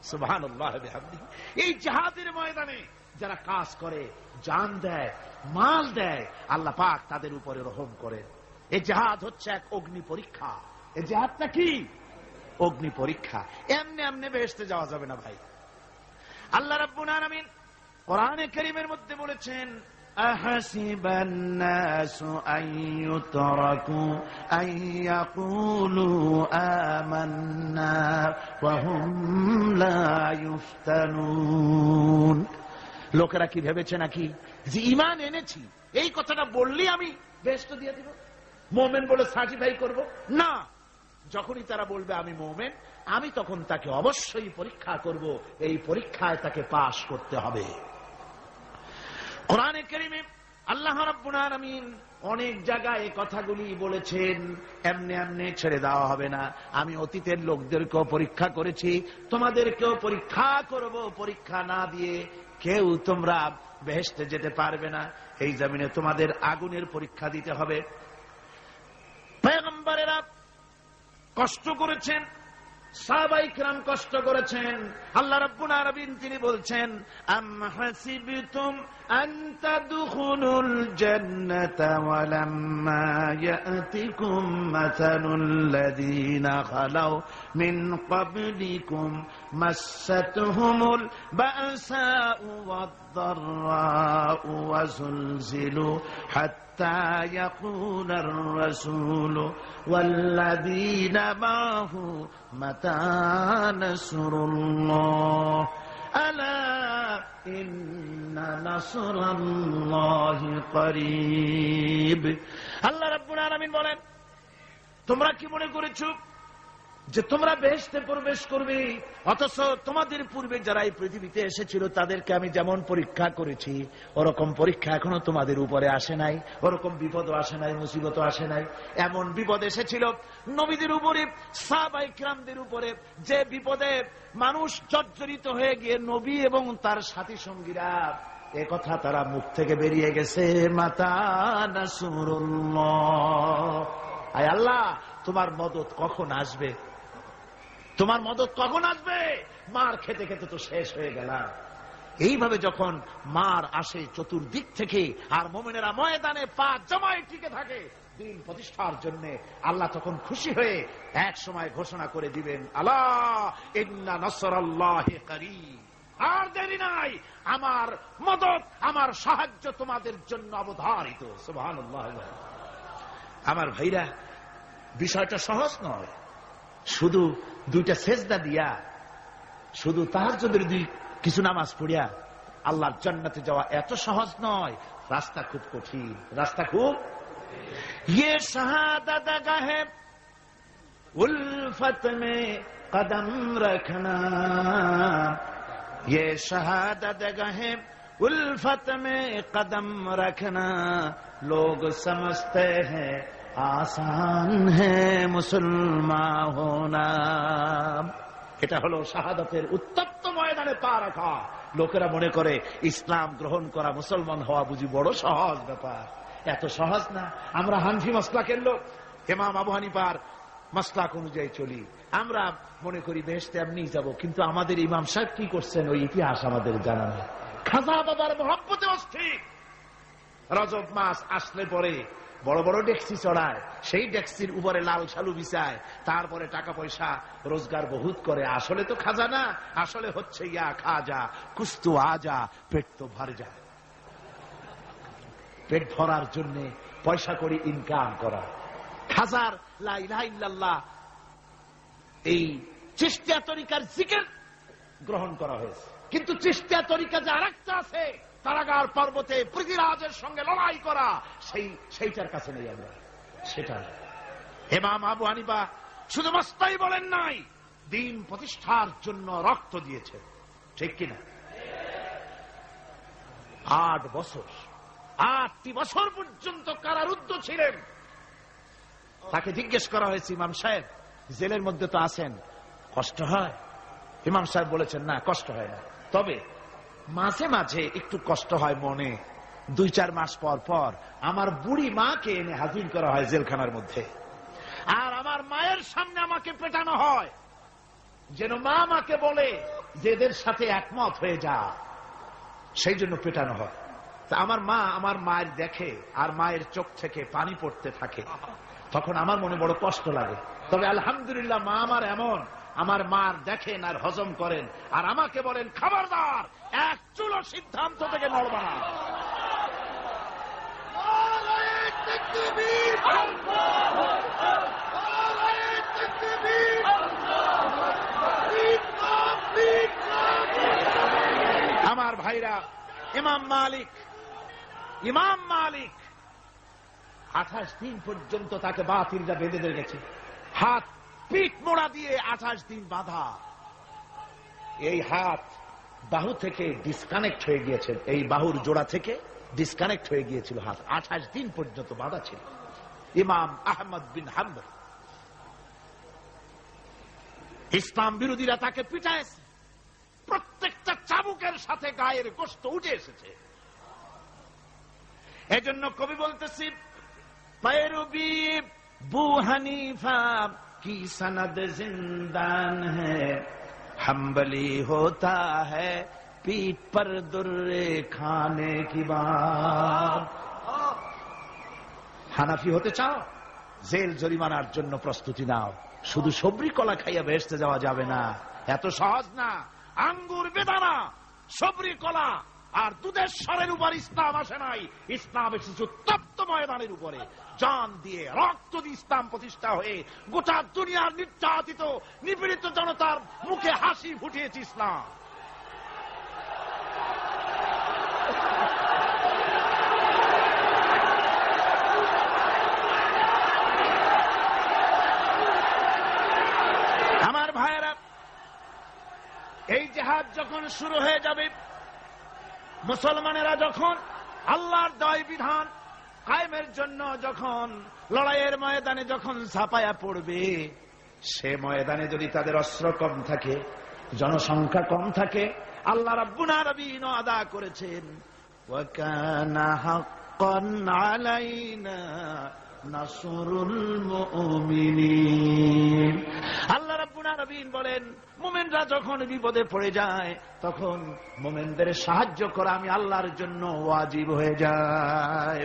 সুবহানাল্লাহ বিহামদিহি। এই জিহাদের ময়দানে যারা কাজ করে, জান দেয়, মাল দেয়, আল্লাহ পাক তাদের উপরে রহম করেন। এই জিহাদ হচ্ছে এক অগ্নি পরীক্ষা। এই জিহাদটা কি? অগ্নি পরীক্ষা। এমনি এমনি বেহেশতে যাওয়া যাবে না ভাই। আল্লাহ রাব্বুল আলামিন কোরআনে কারীমের মধ্যে বলেছেন, আহাসিবান নাসু আইয়ুতরাকু আইয়াকুলু আমান্না ওয়া হুম লা ইফতানুন। লোকেরা কি ভেবেছে নাকি যে ঈমান এনেছি এই কথাটা বললেই আমি বেহেশত দিয়ে দিব, মুমিন বলে সার্টিফাই করব? না, যখনই তারা বলবে আমি মুমিন, আমি তখন তাকে অবশ্যই পরীক্ষা করব, এই পরীক্ষায় তাকে পাশ করতে হবে। কোরআনে কারীমে আল্লাহ রাব্বুল আলামিন অনেক জায়গায় এই কথাগুলি বলেছেন, এমনি এমনি ছেড়ে দেওয়া হবে না। আমি অতীতের লোকদেরকেও পরীক্ষা করেছি, তোমাদেরকেও পরীক্ষা করব। পরীক্ষা না দিয়ে কেউ তোমরা বেহেশতে যেতে পারবে না। এই জমিনে তোমাদের আগুনের পরীক্ষা দিতে হবে। পয়গম্বরেরা কষ্ট করেছেন, সাহাবায়ে কিরাম কষ্ট করেছেন। আল্লাহ রাব্বুল আলামিন তিনি বলছেন, আম হাসিবতুম আন তাদখুলুল জান্নাতা ওয়া লাম্মা ইয়াতিকুম মাসালুল লাযীনা খালাউ মিন ক্বাবলিকুম মাসাতহুমুল বাসাউ ওয়াদ-দাররাউ ওয়া যুলজিলু حتى يقول الرسول والذين معه متى نصر الله ألا إن نصر الله قريب। আল্লাহ রাব্বুল আলামিন বলেন, তোমরা কি মনে করেছো যে তোমরা বেহেশতে প্রবেশ করবে, অথচ তোমাদের পূর্বে যারা এই পৃথিবীতে এসেছিল তাদেরকে আমি যেমন পরীক্ষা করেছি ওরকম পরীক্ষা এখনো তোমাদের উপরে আসে নাই, ওরকম বিপদও আসে নাই, মুসিবতও আসে নাই। এমন বিপদ এসেছিল নবীদের উপরে, সাহাবায়ে কিরামদের উপরে, যে বিপদে মানুষ জর্জরিত হয়ে গিয়ে নবী এবং তার সাথী সঙ্গীরা এ কথা তারা মুখ থেকে বেরিয়ে গেছে, মাতা নাসরুল্লাহ, আয় আল্লাহ তোমার মদদ কখন আসবে, তোমার মদদ কখন আসবে? মার খেতে খেতে তো শেষ হয়ে গেলাম। এইভাবে যখন মার আসে চতুর্দিক থেকে, আর মুমিনেরা ময়দানে পা জমায় টিকে থাকে দিন প্রতিষ্ঠার জন্য, আল্লাহ তখন খুশি হয়ে এক সময় ঘোষণা করে দিবেন, আলা ইন্না নাসরাল্লাহি করিব, আর দেরি নাই, আমার মদদ, আমার সাহায্য তোমাদের জন্য অবধারিত। সুবহানাল্লাহ। আমার ভাইরা, বিষয়টা সহজ নয়। শুধু দুইটা সেজদা দিয়া, শুধু তাহাজ্জুদের কিছু নামাজ পড়িয়া আল্লাহর জান্নাতে যাওয়া এত সহজ নয়। রাস্তা খুব কঠিন, রাস্তা খুব। ये शहादत गाहे उल्फत में कदम रखना, ये शहादत गाहे उल्फत में कदम रखना, लोग समझते हैं आसान है मुसलमान होना। এটা হলো শাহাদাতের উত্তপ্ত ময়দানে পা রাখা। লোকেরা মনে করে ইসলাম গ্রহণ করা, মুসলমান হওয়া বুঝি বড় সহজ ব্যাপার। এত সহজ না। আমরা হানফি মাসলাকের লোক, ইমাম আবু হানিফার মাসলাক অনুযায়ী চলি। আমরা মনে করি বেহেশতে এমনি যাব, কিন্তু আমাদের ইমাম সাহেব কি করছেন ওই ইতিহাস আমাদের জানা নেই। খাজা বাবার মহব্বতে অস্থির। রজব মাস আসলে পরে বড় বড় ডেক্সি চড়ায়, সেই ডেক্সির উপরে লাল শালু বিছায়, তারপরে টাকা পয়সা রোজগার বহুত করে। আসলে তো খাজানা, আসলে হচ্ছে ইয়া খাজা কুস্তু আজা, পেট তো ভর যায়। পেট ভরার জন্য পয়সা করে ইনকাম করা। হাজার লা ইলাহা ইল্লাল্লাহ এই চিশতিয়া তরিকার জিকির গ্রহণ করা হয়েছে, কিন্তু চিশতিয়া তরিকা যে আরেকটা আছে, কারাগার পর্বতে পৃথিবীরাজের সঙ্গে লড়াই করা, সেইটার কাছে নেই আমরা। সেটা ইমাম আবু হানিফা শুধু মস্তাই বলেন নাই, দিন প্রতিষ্ঠার জন্য রক্ত দিয়েছেন, ঠিক কিনা? 8 বছর, 8টি বছর পর্যন্ত কারারুদ্ধ ছিলেন। তাকে জিজ্ঞেস করা হয়েছে, ইমাম সাহেব জেলের মধ্যে তো আছেন, কষ্ট হয়? ইমাম সাহেব বলেছেন, না কষ্ট হয় না, তবে মাঝে মাঝে একটু কষ্ট হয় মনে। 2-4 মাস পর পর আমার বুড়ি মাকে এনে হাজির করা হয় জেলখানার মধ্যে, আর আমার মায়ের সামনে আমাকে পেটানো হয়, যেন মা আমাকে বলে যে এদের সাথে একমত হয়ে যা, সেই জন্য পেটানো হয়। তা আমার মা আমার মায়ের দেখে, আর মায়ের চোখ থেকে পানি পড়তে থাকে, তখন আমার মনে বড় কষ্ট লাগে। তবে আলহামদুলিল্লাহ মা আমার এমন, আমার মার দেখেন আর হজম করেন, আর আমাকে বলেন খবরদার এক চুলো সিদ্ধান্ত থেকে নড়বা না। আমার ভাইরা, ইমাম মালিক 28 দিন পর্যন্ত তাকে বাতিলরা বেঁধে দিয়ে গেছে, হাত পিঠ মোড়া দিয়ে 28 দিন বাঁধা। এই হাত বাহু থেকে ডিসকানেক্ট হয়ে গিয়েছে, এই বাহুর জোড়া থেকে ডিসকানেক্ট হয়ে গিয়েছিল হাত, 28 দিন পর্যন্ত বাঁধা ছিল। ইমাম আহমদ বিন হাম্বল, ইসলাম বিরোধীরা তাকে পিটাইছে, প্রত্যেকটা চাবুকের সাথে গায়ের গোশত উঠে এসেছে। এজন্য কবি বলতেছি, पैरवी बू हनीफा की सनद जिंदान है, हम्बली होता है पीठ पर दुर्रे खाने की बात। হানাফি হতে চাও, জেল জরিমানার জন্য প্রস্তুতি নাও। শুধু সবরি কলা খাইয়া বেহেশতে যাওয়া যাবে না, এত সহজ না। আঙ্গুর বেদানা, সবরি কলা আর দুধের স্বরের উপর ইসলাম আসে নাই, ইসলাম এসেছে তপ্ত ময়দানের উপরে। জান দিয়ে রক্ত দিয়ে ইসলাম প্রতিষ্ঠা হয়ে গোটা দুনিয়ার নির্যাতিত নিপীড়িত জনতার মুখে হাসি ফুটিয়েছে ইসলাম। আমার ভাইয়েরা, এই জিহাদ যখন শুরু হয়ে যাবে, মুসলমানেরা যখন আল্লাহর দয় বিধান কায়েমের জন্য যখন লড়াইয়ের ময়দানে যখন ঝাঁপায়া পড়বে, সে ময়দানে যদি তাদের অস্ত্র কম থাকে, জনসংখ্যা কম থাকে, আল্লাহ রাব্বুল আলামিন আদা করেছেন, ওয়া কানা হাক্কান আলাইনা নাসরুল মুমিনিন। আল্লাহ রাব্বুল আলামিন বলেন, মুমিনরা যখন বিপদে পড়ে যায়, তখন মুমিনদের সাহায্য করা আমি আল্লাহর জন্য ওয়াজিব হয়ে যায়।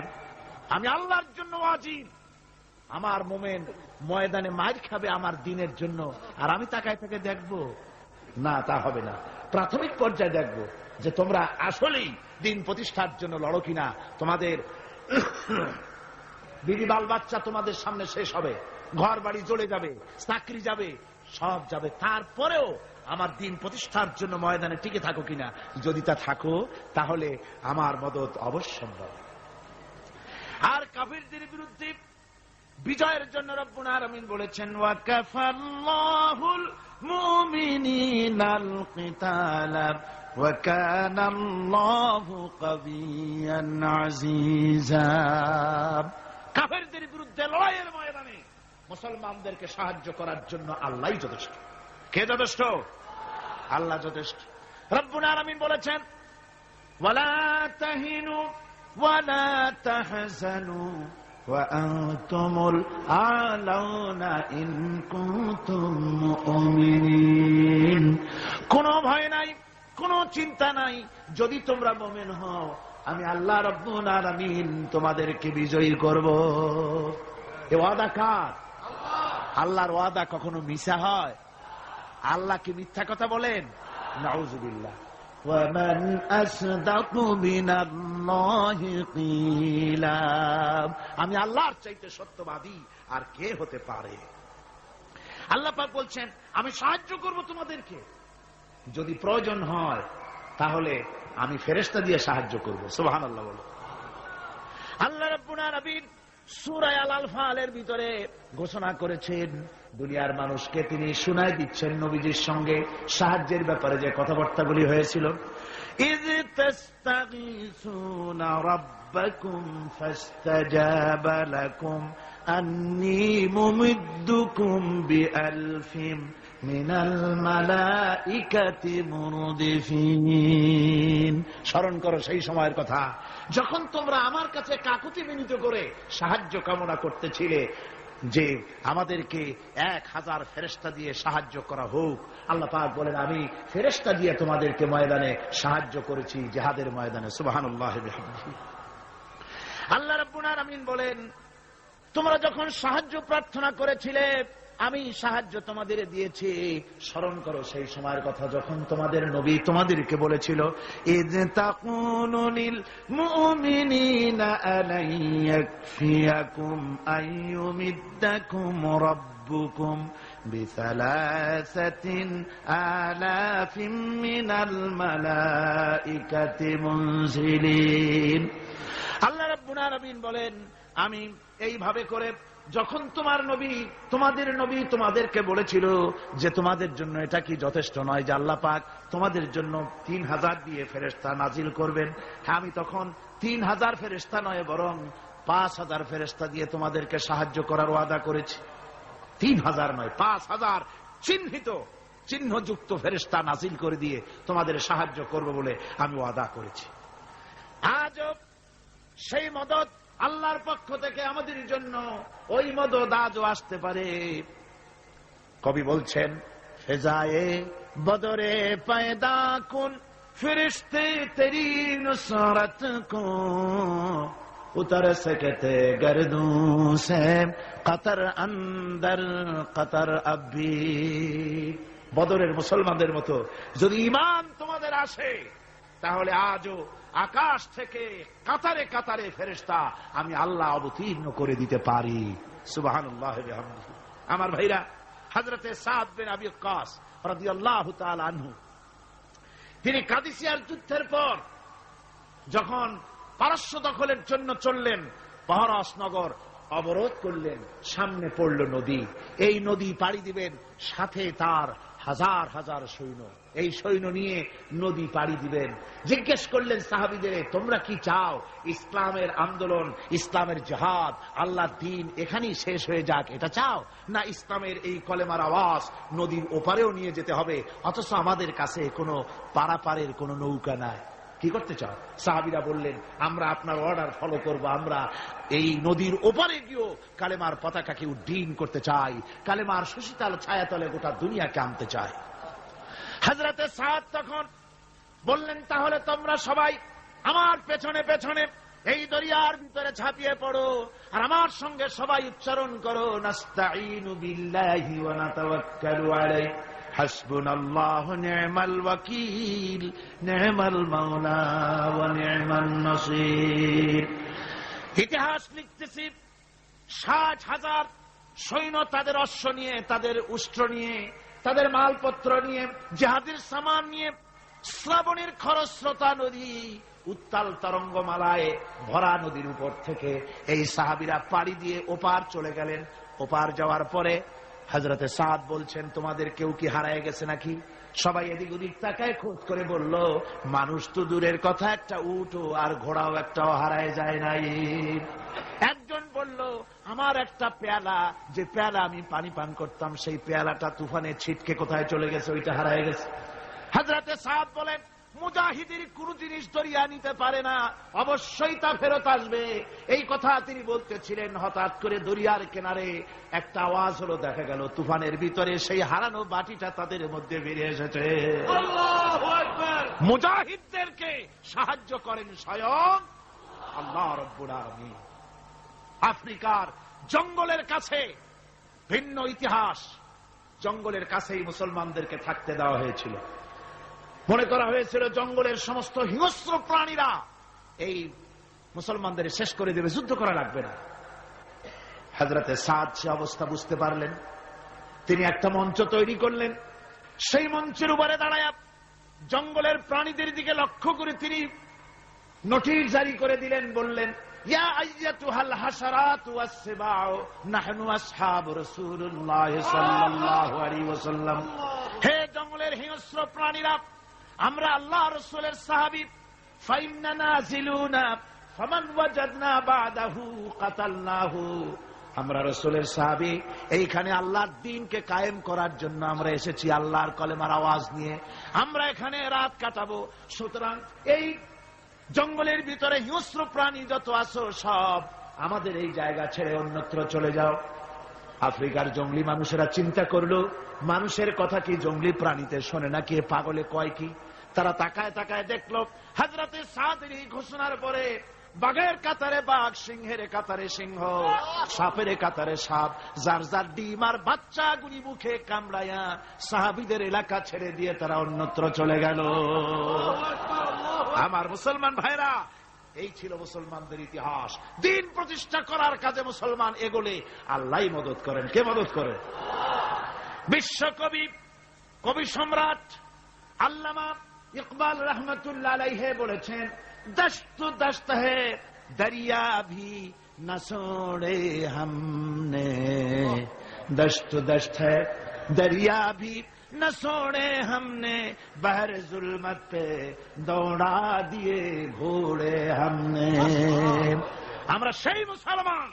আমি আল্লাহর জন্য ওয়াজিব। আমার মুমিন ময়দানে মার খাবে আমার দিনের জন্য, আর আমি তাকায় থেকে দেখবো না, তা হবে না। প্রাথমিক পর্যায়ে দেখবো যে তোমরা আসলেই দিন প্রতিষ্ঠার জন্য লড়ো কিনা। তোমাদের বিবি বাল বাচ্চা তোমাদের সামনে শেষ হবে, ঘর বাড়ি জ্বলে যাবে, চাকরি যাবে, সব যাবে, তারপরেও আমার দিন প্রতিষ্ঠার জন্য ময়দানে টিকে থাকো কিনা। যদি তা থাকো, তাহলে আমার মদত অবশ্যম্ভব। আর কাফিরদের বিরুদ্ধে বিজয়ের জন্য রব্বুল আলামিন বলেছেন, ওয়া কাফাল্লাহুল মুমিনিনাল কিতালা ওয়া কানাল্লাহু কাবিয়্যান আজিজা। কাফেরদের বিরুদ্ধে লড়াইয়ের ময়দানে মুসলমানদেরকে সাহায্য করার জন্য আল্লাহই যথেষ্ট। কে যথেষ্ট? আল্লাহ যথেষ্ট। রব্বুল আলামিন বলেছেন, ওয়ালা তাহিনু ওয়ালা তাহজানু ওয়া আনতুমুল আলাউনা ইন কুনতুম মুমিনিন। কোনো ভয় নাই, কোনো চিন্তা নাই, যদি তোমরা মুমিন হও আমি আল্লাহ রাব্বুল আলামিন তোমাদেরকে বিজয়ী করব। এ ওয়াদা কার? আল্লাহর ওয়াদা কখনো মিথ্যা হয়? আল্লাহ কি মিথ্যা কথা বলেন? নাউযুবিল্লাহ। ওয়ামান আসদাকু মিনাল্লাহি কিলা, আমি আল্লাহর চাইতে সত্যবাদী আর কে হতে পারে? আল্লাহ পাক বলছেন আমি সাহায্য করব তোমাদেরকে, যদি প্রয়োজন হয় তাহলে আমি ফেরেশতা দিয়ে সাহায্য করব। সুবহানাল্লাহ বলো। আল্লাহ রাব্বুল আলামিন সূরা আল-আনফালের ভিতরে ঘোষণা করেছেন, দুনিয়ার মানুষকে তিনি শুনায় দিচ্ছেন নবীজির সঙ্গে সাহায্যের ব্যাপারে যে কথাবার্তাগুলি হয়েছিল। ইয তাস্তাগীসুনা রাব্বাকুম ফাস্তাজাবা লাকুম আন্নী মুমিদ্দুকুম বিআলফিম মিনাল মালাইকাতি মুরদিফিন। স্মরণ করো সেই সময়ের কথা যখন তোমরা আমার কাছে কাকুতি বিনীত করে সাহায্য কামনা করতেছিলে যে আমাদেরকে 1000 ফেরেশতা দিয়ে সাহায্য করা হোক। আল্লাহ পাক বলেন আমি ফেরেশতা দিয়ে তোমাদেরকে ময়দানে সাহায্য করেছি, জিহাদের ময়দানে। সুবহানাল্লাহ বিহামদিহি। আল্লাহ রাব্বুল আলামিন বলেন তোমরা যখন সাহায্য প্রার্থনা করেছিলে আমি সাহায্য তোমাদের দিয়েছি। স্মরণ করো সেই সময়ের কথা যখন তোমাদের নবী তোমাদেরকে বলেছিল ইয তাকুলু লিল মুমিনিনা আলাইয়াকফিয়াকুম আইয়ুমিদ্দাকুম রাব্বুকুম বিসালাসাতিন আলাফিম মিনাল মালাইকাতি মুনজিলিন। আল্লাহ রাব্বুল আলামিন বলেন আমি এইভাবে করে যখন তোমাদের নবী তোমাদেরকে বলেছিল যে তোমাদের জন্য এটা কি যথেষ্ট নয় যে আল্লাহ পাক তোমাদের জন্য 3000 দিয়ে ফেরেশতা নাজিল করবেন? হ্যাঁ, আমি তখন 3000 ফেরেশতা নয় বরং 5000 ফেরেশতা দিয়ে তোমাদেরকে সাহায্য করার ওয়াদা করেছি। 3000 নয়, 5000 চিহ্নযুক্ত ফেরেশতা নাজিল করে দিয়ে তোমাদের সাহায্য করব বলে আমি ওয়াদা করেছি। আজও সেই মদদ আল্লাহর পক্ষ থেকে আমাদের জন্য ওই মদদ আজও আসতে পারে। কবি বলছেন ফেজায়ে বদরে পয়দা কুন ফিরিশতে তেরি নুসরত কো উতর সকতে গর্দু সে কতর অন্দর কতর আবি। বদরের মুসলমানদের মতো যদি ঈমান তোমাদের আসে তাহলে আজও আকাশ থেকে কাতারে কাতারে ফেরেশতা আমি আল্লাহ অবতীর্ণ করে দিতে পারি। সুবহানাল্লাহ বিহামদিহি। আমার ভাইরা, হযরতে সাদ বিন আবি ওয়াক্কাস রাদিয়াল্লাহু তাআলা আনহু তিনি কাদিসিয়ার যুদ্ধের পর যখন পারস্য দখলের জন্য চললেন, পারস নগর অবরোধ করলেন, সামনে পড়ল নদী। এই নদী পাড়ি দিবেন, সাথে তার হাজার হাজার সৈন্য, এই সৈন্য নিয়ে নদী পাড়ি দিবেন। জিজ্ঞেস করলেন সাহাবীদের তোমরা কি চাও? ইসলামের আন্দোলন, ইসলামের জিহাদ, আল্লাহর দ্বীন এখানেই শেষ হয়ে যাক এটা চাও, না ইসলামের এই কলেমার আওয়াজ নদীর ওপারেও নিয়ে যেতে হবে, অথচ আমাদের কাছে কোনো পারাপারের কোনো নৌকা নাই, কি করতে চাও? সাহাবীরা বললেন আমরা আপনার অর্ডার ফলো করব, আমরা এই নদীর ওপারে গিয়েও কালেমার পতাকাকে উড্ডীন করতে চাই, কালেমার সুশীতল ছায়াতলে গোটা দুনিয়াকে আনতে চাই। হযরতে সাদ তখন বললেন তাহলে তোমরা সবাই আমার পেছনে পেছনে এই দরিয়ার ভিতরে ঝাঁপিয়ে পড়ো আর আমার সঙ্গে সবাই উচ্চারণ করো নাস্তাঈনু বিল্লাহি ওয়া নাতাওয়াক্কালু আলাইহি হাসবুনাল্লাহু নি'মাল ওয়াকিল নি'মাল মাওলা ওয়া নি'মান নাসির। ইতিহাস লিখতেছি 60,000 সৈন্য তাদের অশ্ব নিয়ে, তাদের উষ্ট্র নিয়ে, তাদের মালপত্র নিয়ে, জিহাদের সামান নিয়ে শ্রাবণের খরস্রোতা নদী, উত্তাল তরঙ্গমালায় ভরা নদীর উপর থেকে এই সাহাবীরা পাড়ি দিয়ে ওপার চলে গেলেন। ওপার যাওয়ার পরে হযরতে সাদ বলছেন তোমাদের কেউ কি হারায় গেছে নাকি? সবাই এদিক ওদিক তাকায়, খোঁজ করে বলল মানুষ তো দূরের কথা, একটা উট আর ঘোড়াও একটাও হারায় যায় নাই। একজন বলল আমার একটা পেয়ালা, যে পেয়ালা আমি পানি পান করতাম, সেই পেয়ালাটা তুফানে ছিটকে কোথায় চলে গেছে, ওইটা হারায় গেছে। হযরতে সাদ বলেন মুজাহিদের কোন জিনিস দরিয়া নিতে পারে না, অবশ্যই তা ফেরত আসবে। এই কথা তিনি বলতেছিলেন, হঠাৎ করে দরিয়ার কিনারে একটা আওয়াজ হলো, দেখা গেল তুফানের ভিতরে সেই হারানো বাটিটা তাদের মধ্যে বেরিয়ে এসেছে। আল্লাহু আকবার। মুজাহিদদেরকে সাহায্য করেন স্বয়ং আল্লাহ রাব্বুল আলামিন। আফ্রিকার জঙ্গলের কাছে ভিন্ন ইতিহাস, জঙ্গলের কাছেই মুসলমানদেরকে থাকতে দেওয়া হয়েছিল। মনে করা হয়েছিল জঙ্গলের সমস্ত হিংস্র প্রাণীরা এই মুসলমানদের শেষ করে দেবে, যুদ্ধ করা লাগবে না। হযরতে সাদ সে অবস্থা বুঝতে পারলেন, তিনি একটা মঞ্চ তৈরি করলেন। সেই মঞ্চের উপরে দাঁড়ায় জঙ্গলের প্রাণীদের দিকে লক্ষ্য করে তিনি নোটিশ জারি করে দিলেন, বললেন, ইয়া আইয়াতুহাল হাশারাতু ওয়াস-সিবাউ নাহনু আসহাবু রাসূলুল্লাহ সাল্লাল্লাহু আলাইহি ওয়াসাল্লাম। হে জঙ্গলের হিংস্র প্রাণীরা, আমরা আল্লাহ রাসূলের সাহাবী। ফাইন্না নাজিলুনা ফামান ওয়াজাদনা বাদাহু কাতালনাহু। আমরা রাসূলের সাহাবী, এইখানে আল্লাহর দ্বীনকে কায়েম করার জন্য আমরা এসেছি, আল্লাহর কলেমার আওয়াজ নিয়ে আমরা এখানে রাত কাটাবো। সুতরাং এই জঙ্গলের ভিতরে হিংস্র প্রাণী যত আছো সব আমাদের এই জায়গা ছেড়ে অন্যত্র চলে যাও। আফ্রিকার জঙ্গলি মানুষেরা চিন্তা করলো, মানুষের কথা কি জঙ্গলি প্রাণীতে শোনে নাকি, পাগলে কয় কি? তারা তাকায় তাকায় দেখলো হযরতে সাদের এই ঘোষণার পরে বাঘের কাতারে বাঘ, সিংহের কাতারে সিংহ, সাপের কাতারে সাপ, যার যার ডিম আর বাচ্চা গুলি মুখে কামড়ায়া সাহাবীদের এলাকা ছেড়ে দিয়ে তারা অন্যত্র চলে গেল। আমার মুসলমান ভাইরা, এই ছিল মুসলমানদের ইতিহাস। দ্বীন প্রতিষ্ঠা করার কাজে মুসলমান এগোলে আল্লাহই মদত করেন। কে মদত করেন? বিশ্বকবি, কবি সম্রাট আল্লামা ইকবাল রহমতুল্লাহ আলাইহি বলেছেন, দশত দশত है दरिया भी न छोड़े हमने, दशत दशत है दरिया भी न छोड़े हमने, बहर जुल्मत पे दौड़ा दिए घोड़े हमने। আমরা সেই মুসলমান,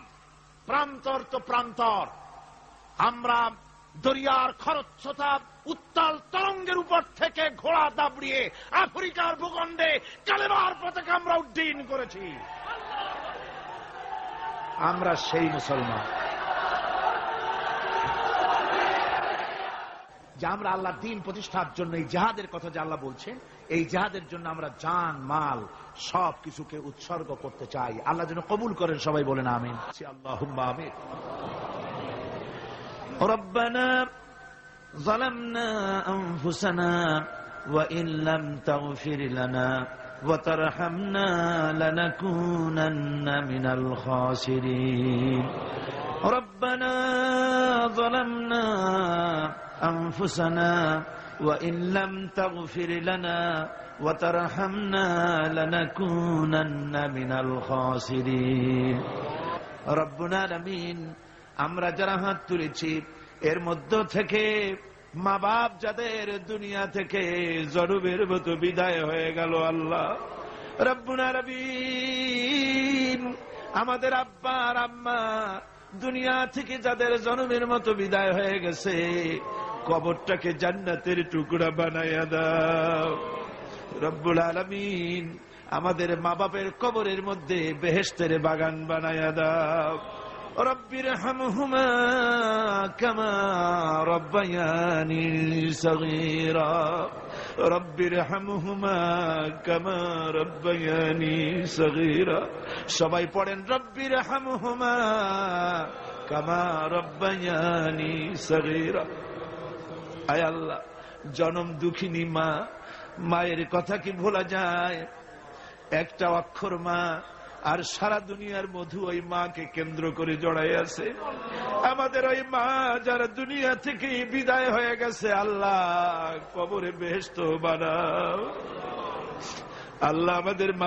প্রান্তর তো প্রান্তর, আমরা দরিয়ার খরস্রোতা উত্তাল তরঙ্গের উপর থেকে ঘোড়া দাবড়িয়ে আফ্রিকার ভূখণ্ডে কালেমার পতাকা আমরা উড্ডীন করেছি। আমরা সেই মুসলমান যে আমরা আল্লাহর দ্বীন প্রতিষ্ঠার জন্য এই জিহাদের কথা যে আল্লাহ বলছেন, এই জিহাদের জন্য আমরা জান মাল সব কিছুকে উৎসর্গ করতে চাই। আল্লাহ যেন কবুল করেন, সবাই বলেন আমিন। আল্লাহুম্মা আমিন। ربنا ظلمنا أنفسنا وإن لم تغفر لنا وترحمنا لنكونن من الخاسرين ربنا ظلمنا أنفسنا وإن لم تغفر لنا وترحمنا لنكونن من الخاسرين ربنا العالمين আমরা যারা হাত তুলেছি এর মধ্য থেকে মা বাপ যাদের দুনিয়া থেকে জরুবের মতো বিদায় হয়ে গেল, আল্লাহ রব্বুল আলামিন আমাদের আব্বা আর আম্মা দুনিয়া থেকে যাদের জনমের মতো বিদায় হয়ে গেছে, কবরটাকে জান্নাতের টুকরা বানাইয়া দাও রব্বুল আলামিন। আমাদের মা বাপের কবরের মধ্যে বেহেশতের বাগান বানাইয়া দাও। রব্বিরহামহুমা কামা রব্বায়ানি সগীরা রব্বিরহামহুমা কামা রব্বায়ানি সগীরা। সবাই পড়েন রব্বিরহামহুমা কামা রব্বায়ানি সগীরা। আয় আল্লাহ, জনম দুঃখিনী মা, মায়ের কথা কি ভোলা যায়? একটা অক্ষর মা, আর সারা দুনিয়ার মধু ওই মাকে কেন্দ্র করে জড়াই আছে। আমাদের ওই মা যারা দুনিয়া থেকে বিদায় হয়ে গেছে, আল্লাহ কবরে বেহেশত বানাও। আল্লাহ আমাদের